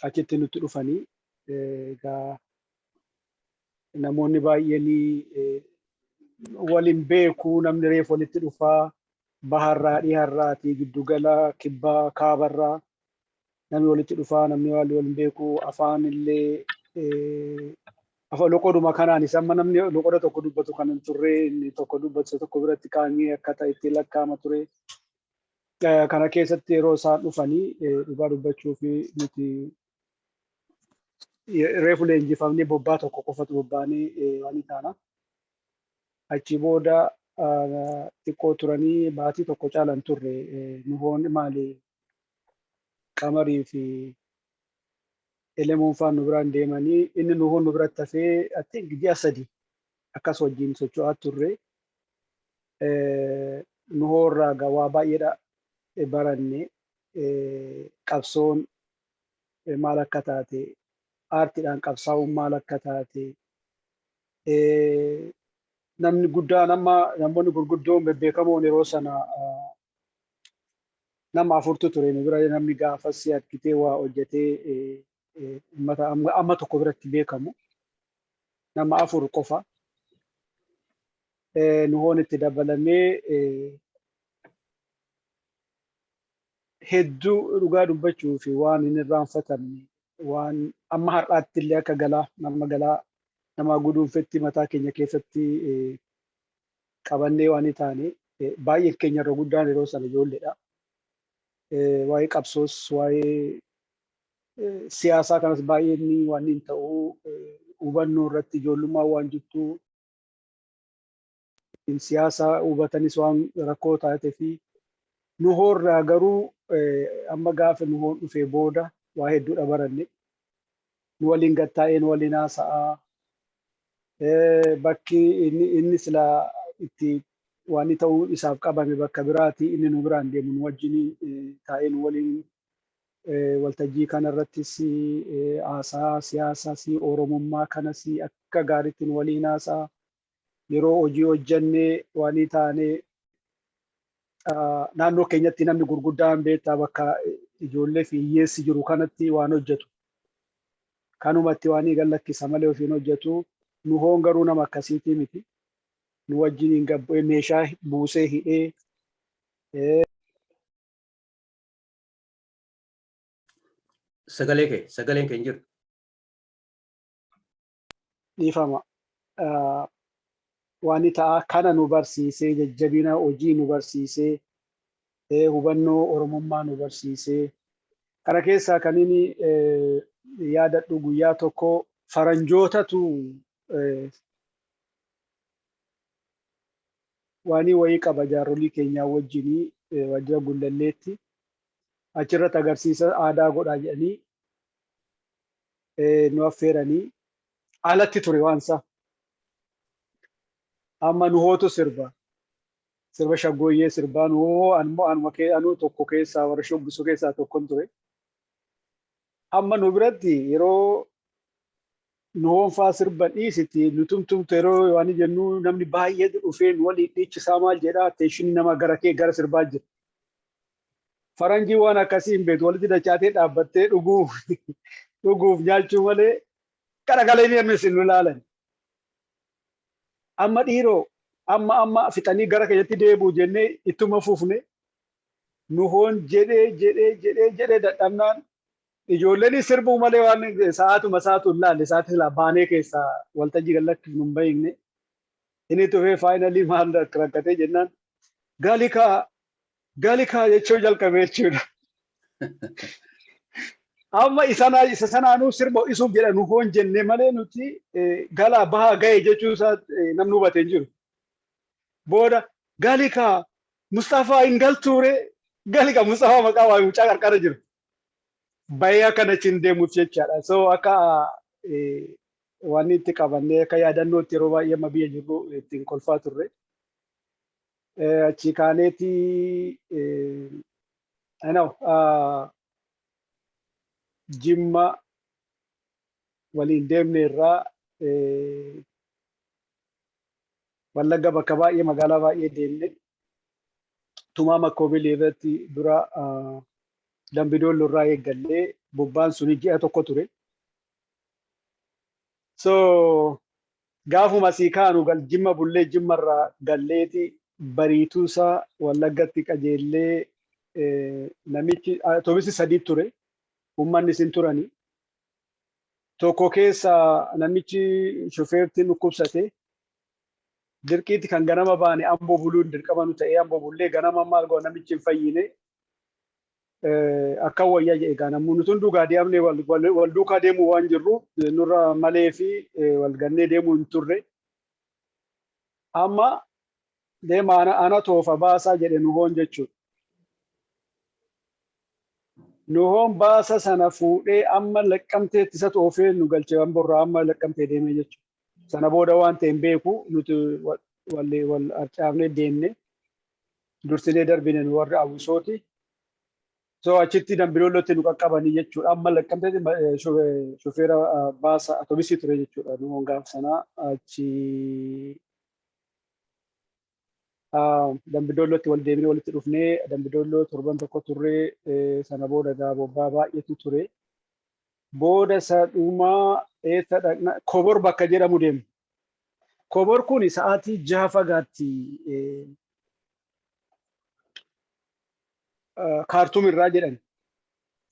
Achitti nutti dhufanii egaa namoonni baay'een waliin beeku namni reef walitti dhufaa baharraa dhiharraati giddugala kibbaa kaabarraa namni walitti dhufaa namni waliin beeku afaan illee afaan loqoduma kanaanis amma namni loqoda tokko dubbatu kan turre inni tokko dubbatu tokko biratti qaamii akkata itti lakkaama ture. Kana keessatti yeroo isaan dhufanii dhugaa dubbachuu fi nuti reefu leenjifamnee bobbaa tokko qofatu bobbaanee waan taana. Achi booda xiqqoo turanii baatii tokko caalan turre Nuhoon maali Qamarii fi Elemoon faan nu biraan deemanii inni Nuhoon nu biratti hafee atti ji'a 3 akkas wajjin socho'aa turre. Nuhoo irraa gawaa baay'eedha baranne qabsoon maal akka taate aartiidhaan qabsaa'uun maal akka taate namni guddaan amma namoonni gurguddoon bebbeekamoon yeroo sana nama 4tu ture nu bira namni gaafas argitee waa hojjetee amma tokko biratti beekamu nama 4 qofa. Nuhoon itti dabalamee hedduu dhugaa dubbachuu fi waan hin irraanfatamne waan amma har'aatti illee akka galaa nama guduunfetti mataa keenya keessatti qabannee waan taane baay'ee keenya irra guddaan yeroo sana ijoolleedha. Waa'ee qabsoos waa'ee siyaasaa kanas baay'ee waan hin ta'uu hubannoo irratti ijoollummaa waan jirtu siyaasa hubatanis waan rakkoo taatee fi Nuhoo irraa garuu amma gaafa Nuhoon dhufee booda waa hedduudha baranne. Nu waliin gattaa'ee nu waliin haasa'aa. Bakki inni sila itti waan ta'uu isaaf qabame bakka biraati inni nu biraan deemu nu wajjin taa'ee nu waliin waltajjii kanarrattis haasaa siyaasaas Oromummaa kanas akka gaariitti nu waliin haasaa. yeroo hojii hojjannee waan taanee naannoo keenyatti namni gurguddaan beektaa bakka ijoollee fi hiyyeessi jiru kanatti waan hojjetu. Kanumatti waan gallakkisa malee ofiin hojjetu. Nu hoon garuu nama akkasiitii miti. Nu wajjin gabbee meeshaa buusee hidhee sagaleen kee hin jiru. Dhiifama. Waan ta'a kana nu barsiisee jajjabina hojii nu barsiisee hubannoo oromummaa nu barsiisee kana keessaa kan inni yaadadhu guyyaa tokko faranjootatu waanii wayii qaba jaarolii keenyaa wajjinii wajjira Gullalleetti achirratti agarsiisa aadaa godhaa jedhanii nu affeeranii alatti ture waansa. Amma nu hootu sirba shaggooyyee sirbaa nu hoo anuma tokko keessaa warra shubbisu keessaa tokkon ture. Amma nu biratti yeroo nu hoonfaa sirba dhiisitti nu tumtumtu yeroo waan jennu namni baay'ee dhufeen walii dhiichisaa maal jedhaa teeshinii nama gara kee gara sirbaa jira. Faranjii waan akkasii hin beektu walitti dachaatee dhaabbattee dhuguuf nyaalchuu malee garagalee deemes nu ilaalan. Amma dhiiroo amma fixanii gara keenyatti deebi'u jennee ittuma fufne nu hoon jedhee dadhabnaan ijoolleen sirbuu malee waan sa'aatuma sa'aatuun laalle sa'aatii laa baanee keessaa waltajjii gallakkiif nu hin bahigne inni tufee faayinalii maal rakkatee jennaan gaalikaa jechuu jalqabee jechuudha. Amma isa sanaanuu sirba isuuf jedha nu hoon jenne malee nuti galaa bahaa ga'e jechuu isaa namni hubatee hin jiru. Booda gaalikaa Mustafaa hin galtuure gaalikaa Mustafaa maqaa waa mucaa qarqara jiru. Bayyaa kana cin deemuuf jechaadha. So akka waan itti qabannee akka yaadannootti yeroo baay'ee amma biyya jirru ittiin kolfaa turre. Achi kaaneeti Jimma waliin deemne irraa Wallagga bakka baay'ee magaalaa baay'ee deemne tumaa Makkoobilii irratti dura Dambidoollo irraa eeggallee bobbaan suni ji'a tokko ture. So gaafuma sii kaanu Jimma bullee Jimma irraa galleeti bariituusaa Wallaggatti qajeellee namichi toobisi sadii ture. Uummanni sin turanii. Tokko keessa namichi shofeertiin dhukkubsate dirqiitti kan ganama baane Amboo buluun dirqama nu ta'ee Amboo bullee ganama maal go'a namichi hin fayyine akka wayyaa jedhe ganamuu nuti hunduugaa deemnee wal duukaa deemuu waan jirru nurra malee fi wal gannee deemuu hin turre. Amma deema ana toofa baasaa jedhe nu hoon jechuudha. Nu hoon baasa sana fuudhee amma laqqamteetti isa toofee nu galchee Amboorraa amma laqqamtee deemee jechuudha. Sana booda waan ta'e hin beeku nuti wal arcaafnee deemne dursinee darbine nu warra Abusooti. So achitti Dambidoollotti nu qaqqabanii jechuudha. Amma laqqamteetti shofeera baasa atoobisii ture jechuudha. Nu hoon gaaf sanaa achi Dambidoollotti wal deemnee walitti dhufnee Dambidoolloo torban tokko turree sana booda gaa bobbaa baay'eetu ture. Booda sadhumaa eessa dhaqna Kobor bakka jedhamu deemu. Kobor kun sa'aatii 6 fagaatti Kaartum irraa jedhan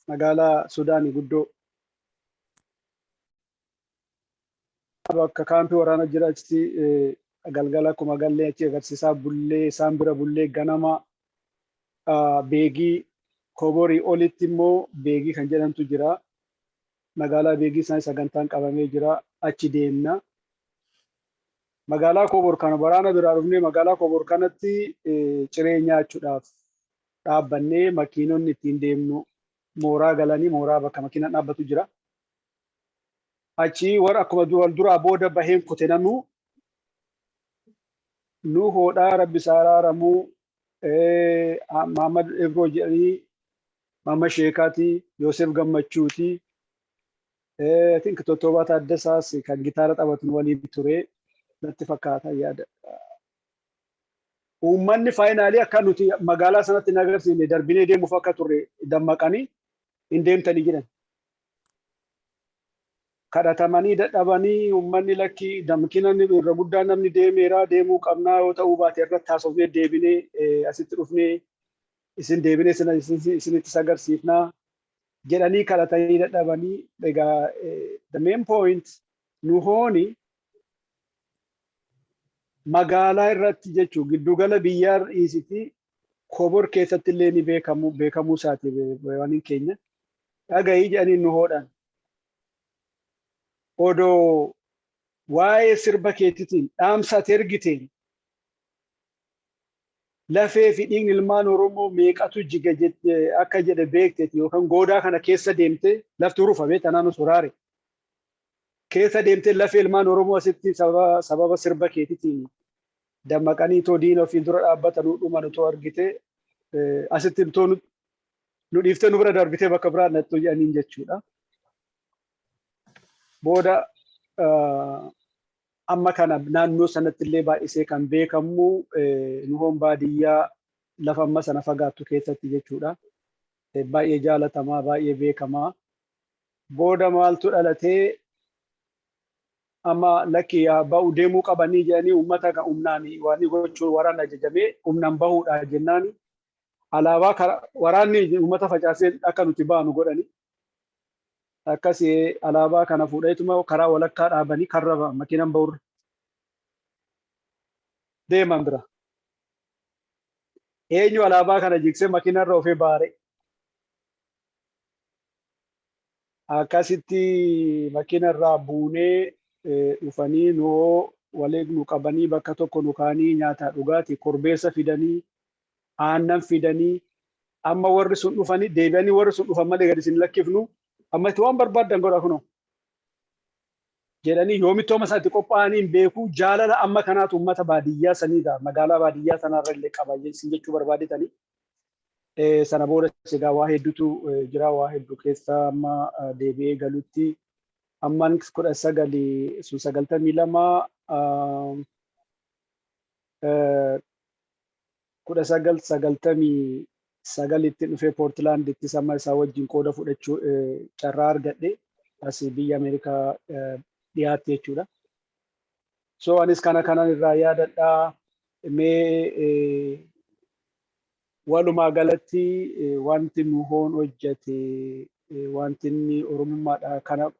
magaalaa Sudaanii guddoo. Bakka kaampii waraana jira achitti galgala akkuma gallee achi agarsiisaa bullee isaan bira bullee ganama beegii Koborii olitti immoo beegii kan jedhamtu jira. Magaalaa beegii isaan sagantaan qabamee jira achi deemna. Magaalaa Kobor kana waraana biraa dhufnee magaalaa Kobor kanatti ciree nyaachuudhaaf dhaabbannee makiinonni ittiin deemnu mooraa galanii mooraa bakka makiinaan dhaabbatu jira. Achi warra akkuma wal duraa booda baheen kute namuu nu hoodhaa rabbi saaraaramuu Mahamad Ebroo jedhanii Mahamad Sheekaatii Yoosef Gammachuutii I think Tottobaa Taaddasaas kan gitaara taphatu waliin ture. natti fakkaata yaada. Uummanni faayinaalii akka nuti magaalaa sanatti hin agarsiifne darbinee deemuuf akka turre dammaqanii hin deemtanii jedhan. Kadhatamanii dadhabanii uummanni lakki damkina irra guddaa namni deemeera deemuu qabnaa yoo ta'uu baate irratti haasofnee deebinee asitti dhufnee isin deebinee isinitti agarsiifnaa jedhanii kadhatanii dadhabanii egaa the main point nu hooni magaalaa irratti jechuun giddugala biyyaa dhiisiti kobor keessatti illee ni beekamuu isaati waan keenya dhaga'ii jedhanii nu hoodhan. Odoo waa'ee sirba keetiitiin dhaamsa ergiteen lafee fi dhiigni ilmaan Oromoo meeqatu jiga akka jedhe beekteeti yookaan goodaa kana keessa deemtee lafti rufamee tanaan soraare keessa deemtee lafee ilmaan Oromoo asitti sababa sirba keetiitiin dammaqanii too diina ofii dura dhaabbatanuu dhuman otoo argite asitti too nu dhiiftee nu bira darbitee bakka biraa nattu jedhaniin jechuudha. Booda amma kana naannoo sanatti illee baay'isee kan beekamu nu hoon baadiyyaa lafa amma sana fagaattu keessatti jechuudha. Baay'ee jaalatamaa baay'ee beekamaa. Booda maaltu dhalatee amma lakki ba'u deemuu qabanii jedhanii uummata kan humnaan waan gochuun waraana ajajamee humnaan bahuudha jennaan alaabaa waraanni uummata facaasee akka nuti baanu godhanii. Akkasii alaabaa kana fuudheetuma karaa walakkaa dhaabanii karra makiinaan bahurra deeman bira. Eenyu alaabaa kana jigsee makiinarra ofee baare. Akkasitti makiinarraa buunee dhufanii nuu waliin nu qabanii bakka tokko nu kaanii nyaataa dhugaatii korbeessa fidanii aannan fidanii amma warri sun dhufanii deebi'anii warri sun dhufan malee gadi isin lakkifnu. Amma itti waan barbaadan godha kunoo jedhanii yoomittooma isaatti qophaa'anii beekuu jaalala amma kanaatu uummata baadiyyaa saniidha magaalaa baadiyyaa sanarra illee qaba jechuu barbaadetanii sana booda egaa waa hedduutu jira waa hedduu keessa amma deebi'ee galutti amman 1999 itti dhufee Poortilaand itti sama isaa wajjin qooda fudhachuu carraa argadhe asii biyya Ameerikaa dhiyaatti jechuudha. So anis kanan irraa yaadadhaa mee walumaa galatti wanti nu hoon hojjete wanti inni Oromummaadha kana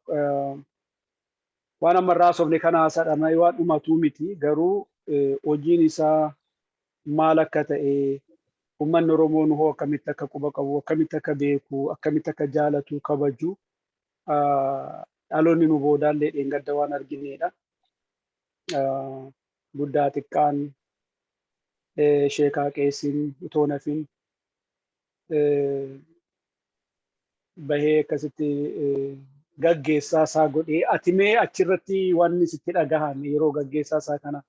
waan ammarraa sofne kana haasaadhaan waan dhumatuu miti garuu hojiin isaa maal akka ta'e ummanni Oromoo nu hoo akkamitti akka quba qabu akkamitti akka beeku akkamitti akka jaalatu kabaju dhaloonni nu boodaallee dheengadda waan argineedha. Guddaa xiqqaan sheekaa qeessiin utoo nafin bahee akkasitti gaggeessaa isaa godhee ati mee achirratti wanni sitti dhagahame yeroo gaggeessaa isaa kana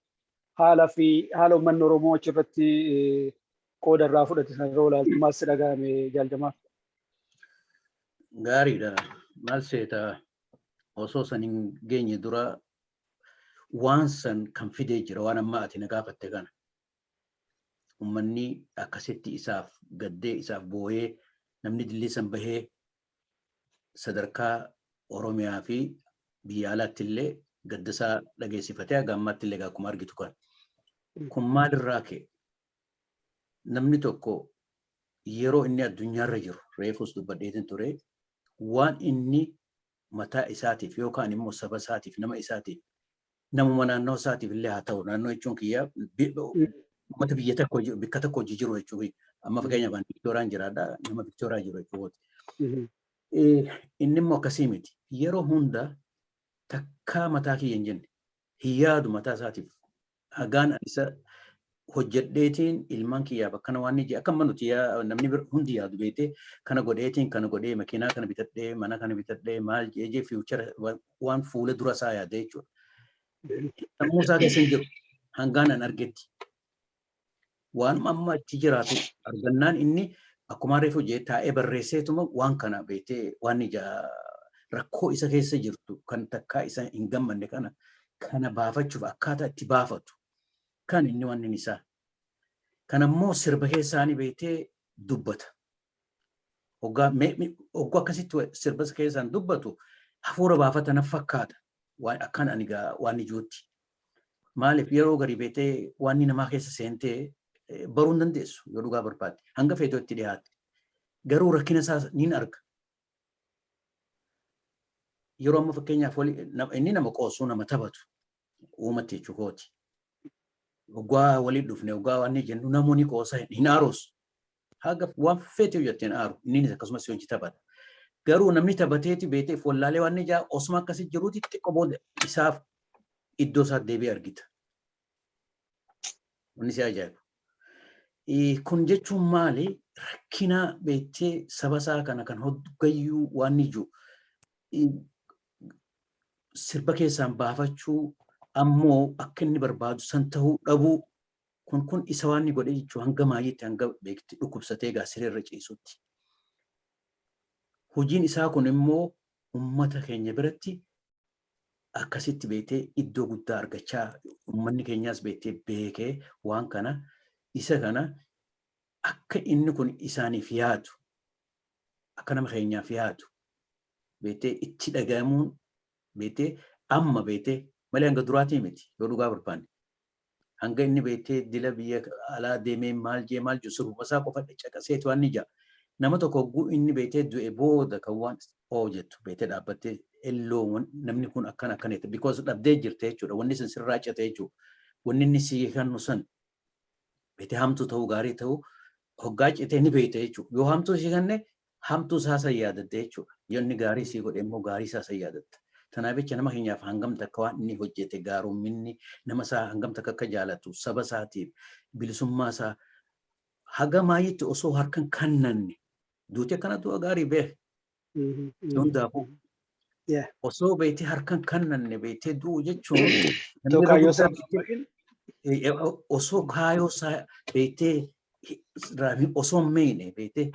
haala ummanni Oromoo achirratti qooda irraa fudhate sana yeroo ilaaltu maal si dhagahame jaaljamaa? Gaariidha. Maal seeta osoo san hin geenye dura waan san kan fidee jira waan amma ati na gaafatte kana. Ummanni akkasitti isaaf gaddee isaaf booyee namni dillee san bahee sadarkaa Oromiyaa fi biyya alaatti illee gaddasaa dhageessifatee haga ammaatti illee akkuma argitu kan. Kun maalirraa ka'e? Namni tokko yeroo inni addunyaarra jiru reefus dubbadheetin ture waan inni mataa isaatiif yookaan immoo saba isaatiif nama isaatiif namuma naannoo isaatiif illee haa ta'u naannoo jechuun kiyyaa uummata biyya tokko bakka tokko hojii jiru jechuudha. Amma fakkeenyaaf Viktooriyaan jiraadha nama Viktooriyaa jiru jechuudha. Inni immoo akkasii miti yeroo hunda takkaa mataa kiyya hin jenne hiyyaadu mataa isaatiif hagaan isa hojjedheetiin ilmaan kiyyaaf akkana waan ni akka manuti namni hundi yaadu beekte kana godheetiin kana godhee makiinaa kana bitadhee mana kana bitadhee maal jeejee fiichara waan fuula dura isaa yaada jechuudha. Sammuu isaa keessa hin jiru hangaan an argetti waan amma achi jiraatu argannaan inni akkuma reefu jee taa'ee barreesseetuma waan kana beektee waan ija rakkoo isa keessa jirtu kan takkaa isa hin gammanne kana kana baafachuuf akkaataa itti baafatu kan inni waan isaa. Kan ammoo sirba keessaanii beetee dubbata. Hoggaa akkasitti sirba keessaan dubbatu hafuura baafata na fakkaata. Akkan ani waan ijuutti. Maaliif yeroo gadi beetee waan namaa keessa seentee baruu hin dandeessu yoo dhugaa barbaadde. Hanga feetoo itti dhiyaate. Garuu rakkina isaa niin arga. Yeroo amma fakkeenyaaf inni nama qoosuu nama taphatu uumatti jechuukooti. Hoggaa waliin dhufne hoggaa waan jennu namoonni qoosa hin aaruus. Haga waan feetee hojjetteen aaru inni akkasumas hojii taphata. Garuu namni taphateeti beeteef wallaalee waan ijaa osuma akkasii jiruuti xiqqoo booda isaaf iddoo isaa deebi'ee argita. Wanni si ajaa'ibu. Kun jechuun maali? Rakkina beektee saba isaa kana kan hoggayyuu waan iju sirba keessaan baafachuu ammoo akka inni barbaadu san ta'uu dhabuu kun isa waan inni godhe jechuun hanga maayyeetti hanga beekti dhukkubsatee gaasiree irra ciisutti. Hojiin isaa kun immoo uummata keenya biratti akkasitti beektee iddoo guddaa argachaa uummanni keenyaas beektee beekee waan kana isa kana akka inni kun isaaniif yaadu akka nama keenyaaf yaadu beektee itti dhagahamuun beektee amma beektee malee hanga duraatii miti yoo dhugaa barbaanne. Hanga inni beektee dila biyya alaa deemee maal jiru sirba isaa qofa caqaseetu waan ija. Nama tokko hogguu inni beektee du'e booda kan waan jettu beektee dhaabbattee elloo namni kun akkanatti because dhabdee jirte jechuudha. Wanni sin sirraa cite jechuudha. Wanni inni si kennu san beektee hamtuu ta'uu gaarii ta'uu hoggaa citee ni beekte jechuudha. Yoo hamtuu si kenne hamtuu isaa san yaadatte jechuudha. Yoo inni gaarii si godhe immoo gaarii isaa san yaadatta. Tanaaf jecha nama keenyaaf hangamta akka waan inni hojjete gaarumminni nama isaa hangamta akka jaalatu saba isaatiif bilisummaa isaa haga maayyitti osoo harkan kannanne duuti akkana du'a gaarii beek. Hundaafuu osoo beektee harkan kannanne beektee du'u jechuun osoo kaayoo isaa beektee osoo meene beektee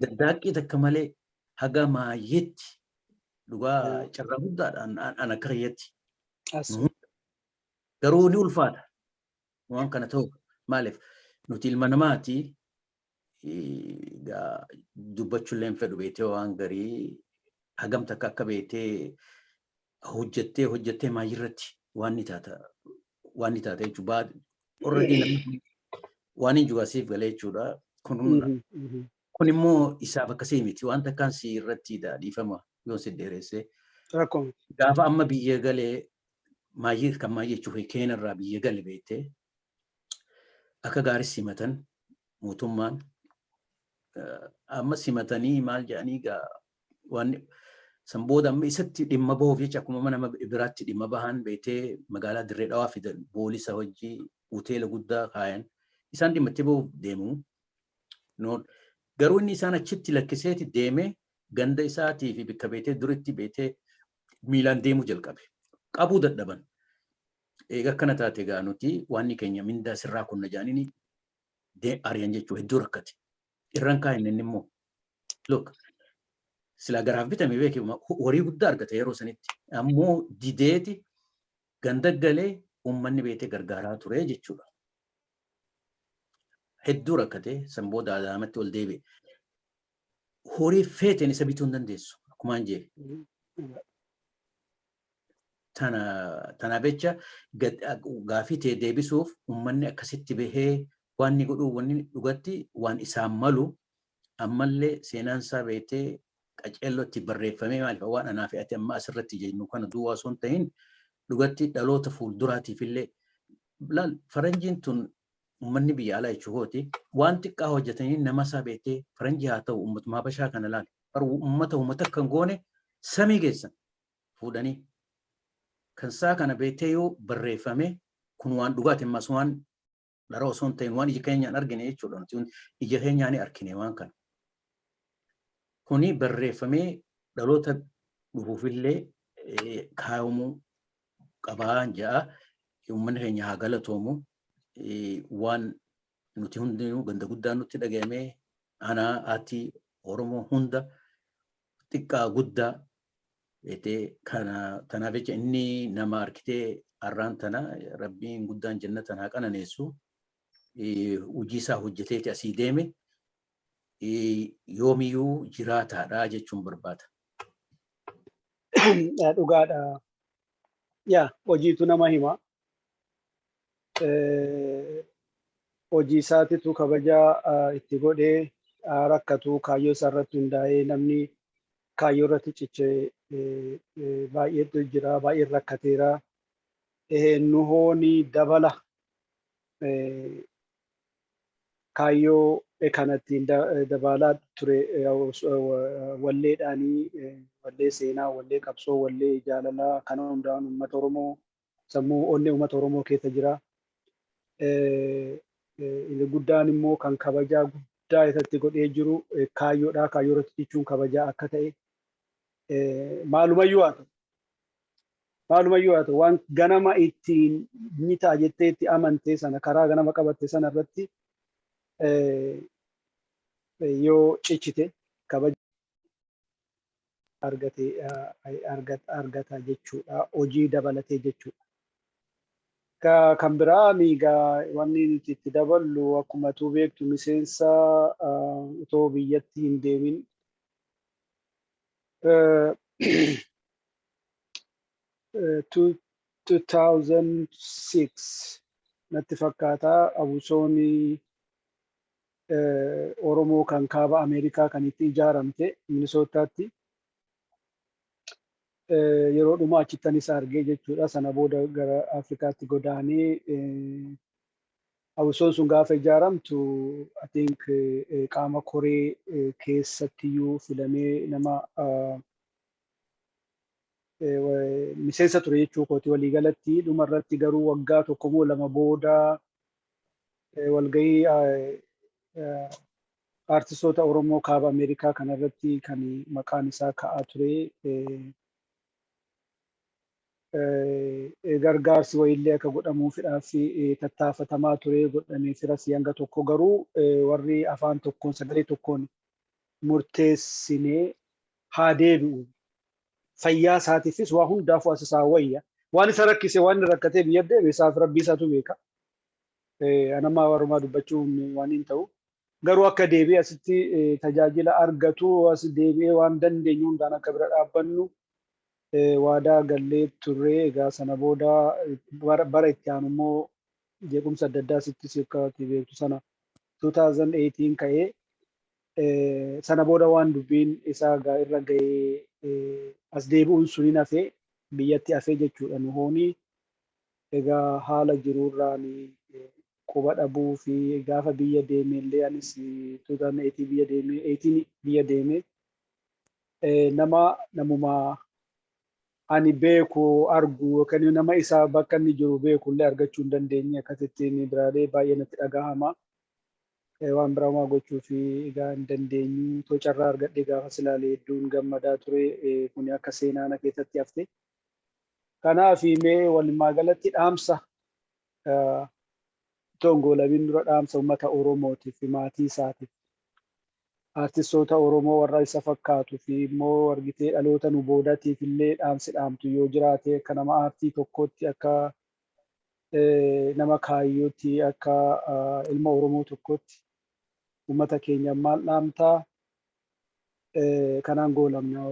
daddaaqqii takka malee haga maayyitti dhugaa carraa guddaadhaan an akka kiyyaatti. Garuu ni ulfaata. Waan kana ta'u maaliif nuti ilma namaati dubbachuullee hin fedhu beektee waan garii hagamta akka beektee hojjettee maayirratti waan ni taata jechuudha. Already namni waan hin jugaasiif galee jechuudha. Kun immoo isaaf akkasii miti waan takkaan si irratti dhiifama. Yoo si dheeressee gaafa amma biyya galee maayyii kan maayyii jechuun keenyarraa biyya gale beektee akka gaarii simatan mootummaan amma simatanii maal jedhanii waan san booda amma isatti dhimma bahuuf jecha akkuma nama biraatti dhimma bahan beektee magaalaa Dirree Dhawaa fidan poolisa hojii hoteela guddaa kaayan isaan dhimma itti bahuuf deemu. Garuu inni isaan achitti lakkiseeti deemee ganda isaatii fi bakka beektee duritti beektee miilaan deemuu jalqabe. Qabuu dadhaban. Egaa akkana taate egaa nuti waan keenya mindaa sirraa kunna jaaniin ariyan jechuudha hedduu rakkate. Irraan kaa'in inni immoo. Look silaa garaaf bitame beekama horii guddaa argate yeroo sanitti. Ammoo dideeti ganda galee uummanni beektee gargaaraa ture jechuudha. Hedduu rakkate san booda Adaamatti ol deebi'e. Horii feeteen isa bituu hin dandeessu. Akkumaan jee. Tanaaf jecha gaafii ta'e deebisuuf uummanni akkasitti bahee waan inni godhu wanni dhugatti waan isaan malu ammallee seenaan isaa beektee qaceellootti barreeffamee maaliif waan anaa fe'ate amma asirratti jennu kana duwwaa osoo hin ta'in dhugatti dhaloota fuulduraatiif illee faranjiin tun uummanni biyya alaa jechuukooti waan xiqqaa hojjetanii nama isaa beektee faranjii haa ta'u uummatuma habashaa kana laal uummata kan goone samii geessan fuudhanii kan isaa kana beektee yoo barreeffame kun waan dhugaati ammas waan dhara osoo hin ta'in waan ija keenyaan argine jechuudha nuti ija keenyaan argine waan kana. Kuni barreeffamee dhaloota dhufuufillee kaa'amuu qabaa ja'a uummanni keenya haa galatoomu. Waan nuti hundinuu ganda guddaa nutti dhaga'amee aanaa ati Oromoo hunda xiqqaa guddaa Kanaaf jecha inni nama harkitee har'aan tana rabbiin guddaan jannatan haa qananeessu. Hojii isaa hojjeteeti asii deeme yoomiyyuu jiraataadha jechuun barbaada. Dhugaadha. Hojiitu nama hima. Hojii isaatitu kabajaa itti godhee rakkatu kaayyoo isaa irratti hundaa'ee namni kaayyoo irratti cichee baay'eetu jira, baay'ee rakkateera. Nuhooni dabala kaayyoo kanattiin dabalaa ture walleedhaanii, wallee seenaa, wallee qabsoo, wallee jaalalaa kana hundaan uummata Oromoo sammuu onnee uummata Oromoo keessa jira. Inni guddaan immoo kan kabajaa guddaa isatti godhee jiru kaayyoodha. Kaayyoo irratti cichuun kabajaa akka ta'e maalumayyuu haa ta'u waan ganama ittiin ni ta'a jettee itti amantee sana karaa ganama qabatte sana irratti yoo cichite kabaja argata jechuudha. Hojii dabalatee jechuudha. Kan biraa miigaa wanni nuti itti daballu akkuma tuu beektu miseensa utoo biyyatti hin deemin 2006 natti fakkaata abusooni Oromoo kan kaaba Ameerikaa kan itti ijaaramte Minisootaatti yeroo dhumaa achittan isa argee jechuudha. Sana booda gara Afrikaatti godaanee abusoon sun gaafa ijaaramtu I think qaama koree keessattiyyuu filamee nama miseensa ture jechuu kooti waliigalatti. Dhumarratti garuu waggaa tokko moo lama booda walgahii artistoota Oromoo kaaba Ameerikaa kanarratti kan maqaan isaa ka'aa ture. Gargaarsi wayiillee akka godhamuufidhaaf tattaafatamaa ture godhamee firas hanga tokko garuu warri afaan tokkoon sagalee tokkoon murteessinee haa deebi'u. Fayyaa isaatiifis waa hundaafuu as isaa wayya. Waan isa rakkise waan inni rakkatee biyya deeme isaaf rabbii isaatu beeka. Anammaa warrumaa dubbachuun waan hin ta'u. Garuu akka deebi'ee asitti tajaajila argatu as deebi'ee waan dandeenyu hundaan akka bira dhaabbannu waadaa gallee turre. Egaa sana booda bara itti aanu immoo jeequmsa adda addaa asitti akka beektu sana 2018 ka'ee sana booda waan dubbiin isaa irra ga'ee as deebi'uun suni hafee biyyatti hafee jechuudha. Nuhooni egaa haala jirurraan quba dhabuu fi gaafa biyya deeme illee anis 2018 biyya deeme namuma ani beeku argu yookaan nama isaa bakka inni jiru beeku illee argachuu hin dandeenye. Akkasittiin biraalee baay'ee natti dhagahama. Waan biraa gochuu fi egaa hin dandeenyu. Too carraa argadhee gaafa silaalee hedduun gammadaa ture. Kuni akka seenaa keessatti hafte. Kanaaf mee walumaa galatti dhaamsa Tongolabiin dura dhaamsa uummata Oromootiif fi maatii isaatiif artistoota Oromoo warra isa fakkaatu fi immoo argitee dhaloota nu boodatiif illee dhaamsi dhaamtu yoo jiraate akka nama aartii tokkotti akka nama kaayyootti akka ilma Oromoo tokkotti uummata keenya maal dhaamtaa kanaan goolamna.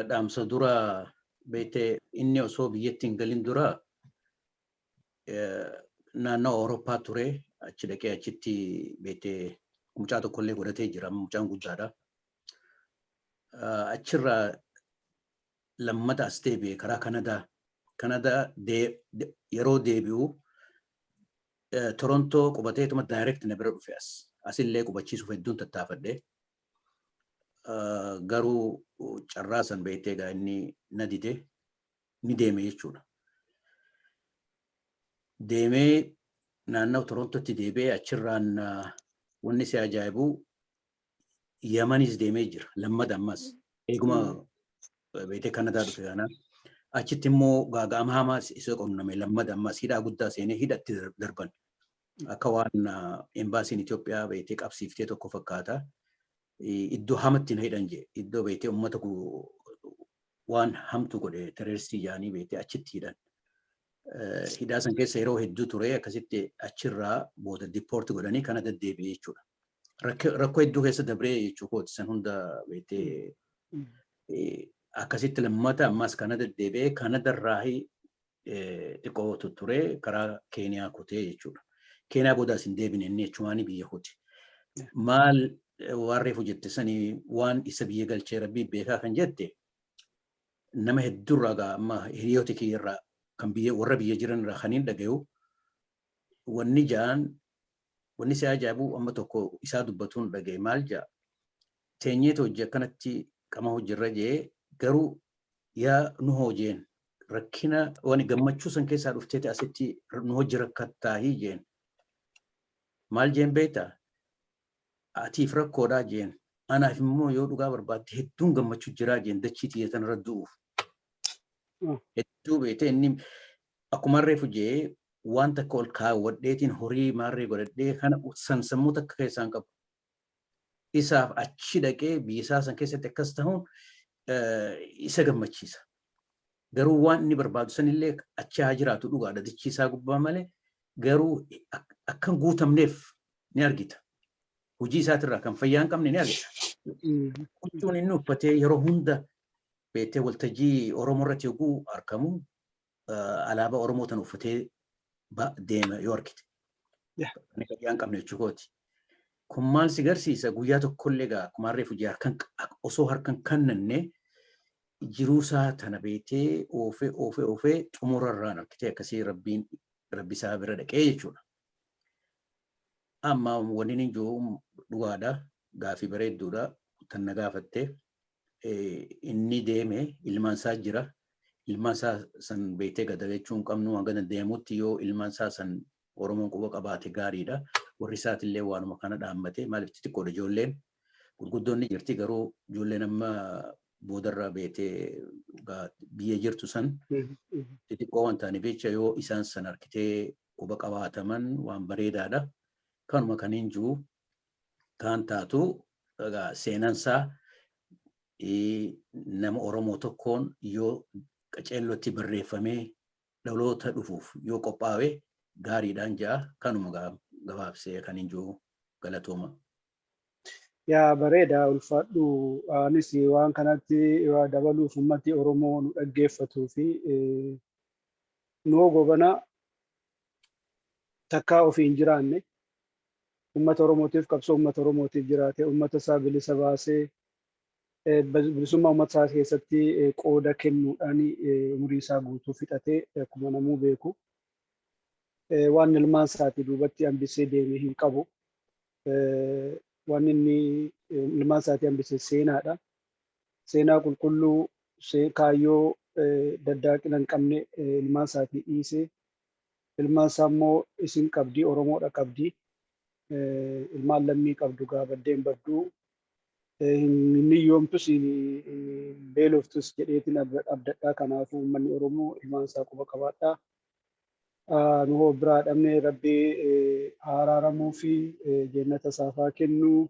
Dhaamsa dura beekte inni osoo biyyatti hin galin dura naannoo Awurooppaa ture. Achi dhaqee achitti beekte mucaa tokkollee godhatee jira. Mucaan guddaadha. Achirraa lammata as deebi'e karaa Kanadaa yeroo deebi'u Torontoo qubateetuma direct na bira dhufe asillee qubachiisuuf hedduun tattaafadhe. Garuu carraa san beektee egaa inni na dide ni deeme jechuudha. Deemee naannoo Torontootti deebi'ee achirraan wanni si ajaa'ibu Yamanis deemee jira. Lammata ammas eeguma beektee Kanadaa dhufe kana achitti immoo gaaga'ama hamaa isa qunname. Lammata ammas hidhaa guddaa seenee hidhatti darban. Akka waan embaasiin Itoophiyaa beektee qabsiiftee tokko fakkaata. iddoo hamatti na hidhan jee iddoo beekee uummata waan hamtu godhe teroristii jaanii beekee achitti hidhan. Hidhaa san keessa yeroo hedduu ture akkasitti achirraa booda dipoorti godhanii kana deddeebi'ee jechuudha. Rakkoo hedduu keessa dabree jechuudha san hunda beekee akkasitti lammata ammas kana deddeebi'ee Kanadarraa xiqqoo ture karaa Keeniyaa kutee jechuudha. Keeniyaa boodaas hin deebine inni jechuun biyya kuti. Maal waan reefu jette sanii waan isa biyya galchee rabbii beekaa kan jette nama hedduurraa gaa amma hiriyoota kiyyarraa kan biyya warra biyya jiran irraa kan hin dhagayu wanni jaan wanni si ajaa'ibu amma tokko isaa dubbatuun dhagaye maal jaa teenyeetu hojii akkanatti qama hojirra jee garuu yaa nu hojeen rakkina waan gammachuu san keessaa dhufteeti asitti nu hojii rakkattaahii jeen maal jeen beektaa atiif rakkoodhaa jeen anaaf immoo yoo dhugaa barbaadde hedduun gammachuu jiraa jeen dachii xiyyeetan irra du'uuf. Hedduu beekte inni akkuma reefu jee waan takka ol kaawwadheetiin horii maarree godhadhee kana sammuu takka keessaan qabu. Isaaf achi dhaqee biyya isaa san keessatti akkas ta'uun isa gammachiisa. Garuu waan inni barbaadu sanillee achi haa jiraatu dhugaadha dachii isaa gubbaa malee garuu akkan guutamneef ni argita. Hojii isaatirraa kan fayyaa hin qabne ni argita. Huccuun inni uffatee yeroo hunda beektee waltajjii Oromoo irratti yogguu argamu alaabaa Oromoo tan uffatee deema yoo argite. Inni fayyaa hin qabne jechuukooti. Kun maal si garsiisa guyyaa tokkollee gaa akkuma reefu jee osoo harkan kannanne jiruusaa tana beektee oofee xumurarraan argitee akkasii rabbisaa bira dhaqee jechuudha. Amma wanni inni jiru dhugaadha gaafii bareedduudha tan na gaafatte inni deeme ilmaan isaa jira ilmaan isaa san beektee gada jechuun qabnu hanga deemutti yoo ilmaan isaa san Oromoon quba qabaate gaariidha warri isaatillee waanuma kana dhaammate maaliif xixiqqoodha ijoolleen gurguddoonni jirti garuu ijoolleen amma boodarraa beektee biyya jirtu san xixiqqoo waan ta'aniif jecha yoo isaan san harkitee quba qabaataman waan bareedaadha. Kanuma kaniin jiru kan taatu seenansaa nama Oromoo tokkoon yoo qaceellootti barreeffamee dhaloota dhufuuf yoo qophaa'e gaariidhaan jaa kanuma gabaabsee kaniin jiru galatooma. Yaa bareeda ulfaadhu anis waan kanatti dabaluuf ummati Oromoo nu dhaggeeffatuu fi nu gobana takkaa ofii hin jiraanne ummata Oromootiif qabsoo ummata Oromootiif jiraate ummata isaa bilisa baasee bilisummaa ummata isaa keessatti qooda kennuudhaan umurii isaa guutuu fixatee akkuma namuu beeku waan ilmaan isaatii duubatti hambisee deemee hin qabu. Waan inni ilmaan isaatii hambisee seenaadha. Seenaa qulqulluu kaayyoo daddaaqina hin qabne ilmaan isaatii dhiisee ilmaan isaa immoo isin qabdii Oromoodha qabdii. Ilmaan lammii qabdu gaafaddeen badduu inni yoomtus beeloftus jedheetiin abdadhaa kanaafuu uummanni Oromoo ilmaan isaa quba qabaadhaa. Nu hoo biraa dhabnee rabbii araaramuu fi jannata isaafaa kennuu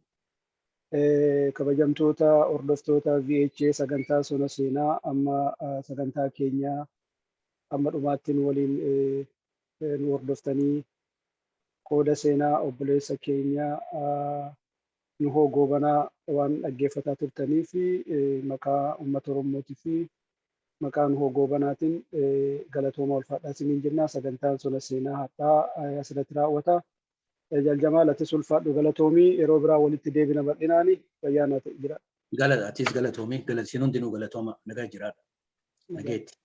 kabajamtoota hordoftoota VHA sagantaa sona seenaa amma sagantaa keenyaa amma dhumaatti nu waliin nu hordoftanii qooda seenaa obboleessa keenyaa nu hoo goobanaa waan dhaggeeffataa turtanii fi maqaa uummata Oromootii fi maqaa nu hoo goobanaatiin galatooma ulfaadhaa isiniin jennaa sagantaan sona seenaa har'aa asirratti raawwata. Jaljamaa latis ulfaadhu galatoomii yeroo biraa walitti deebina bal'inaani fayyaa naa ta'e jira. Atis galatoomii galasiin hundinuu galatooma nagaa jiraadha. Nageetti.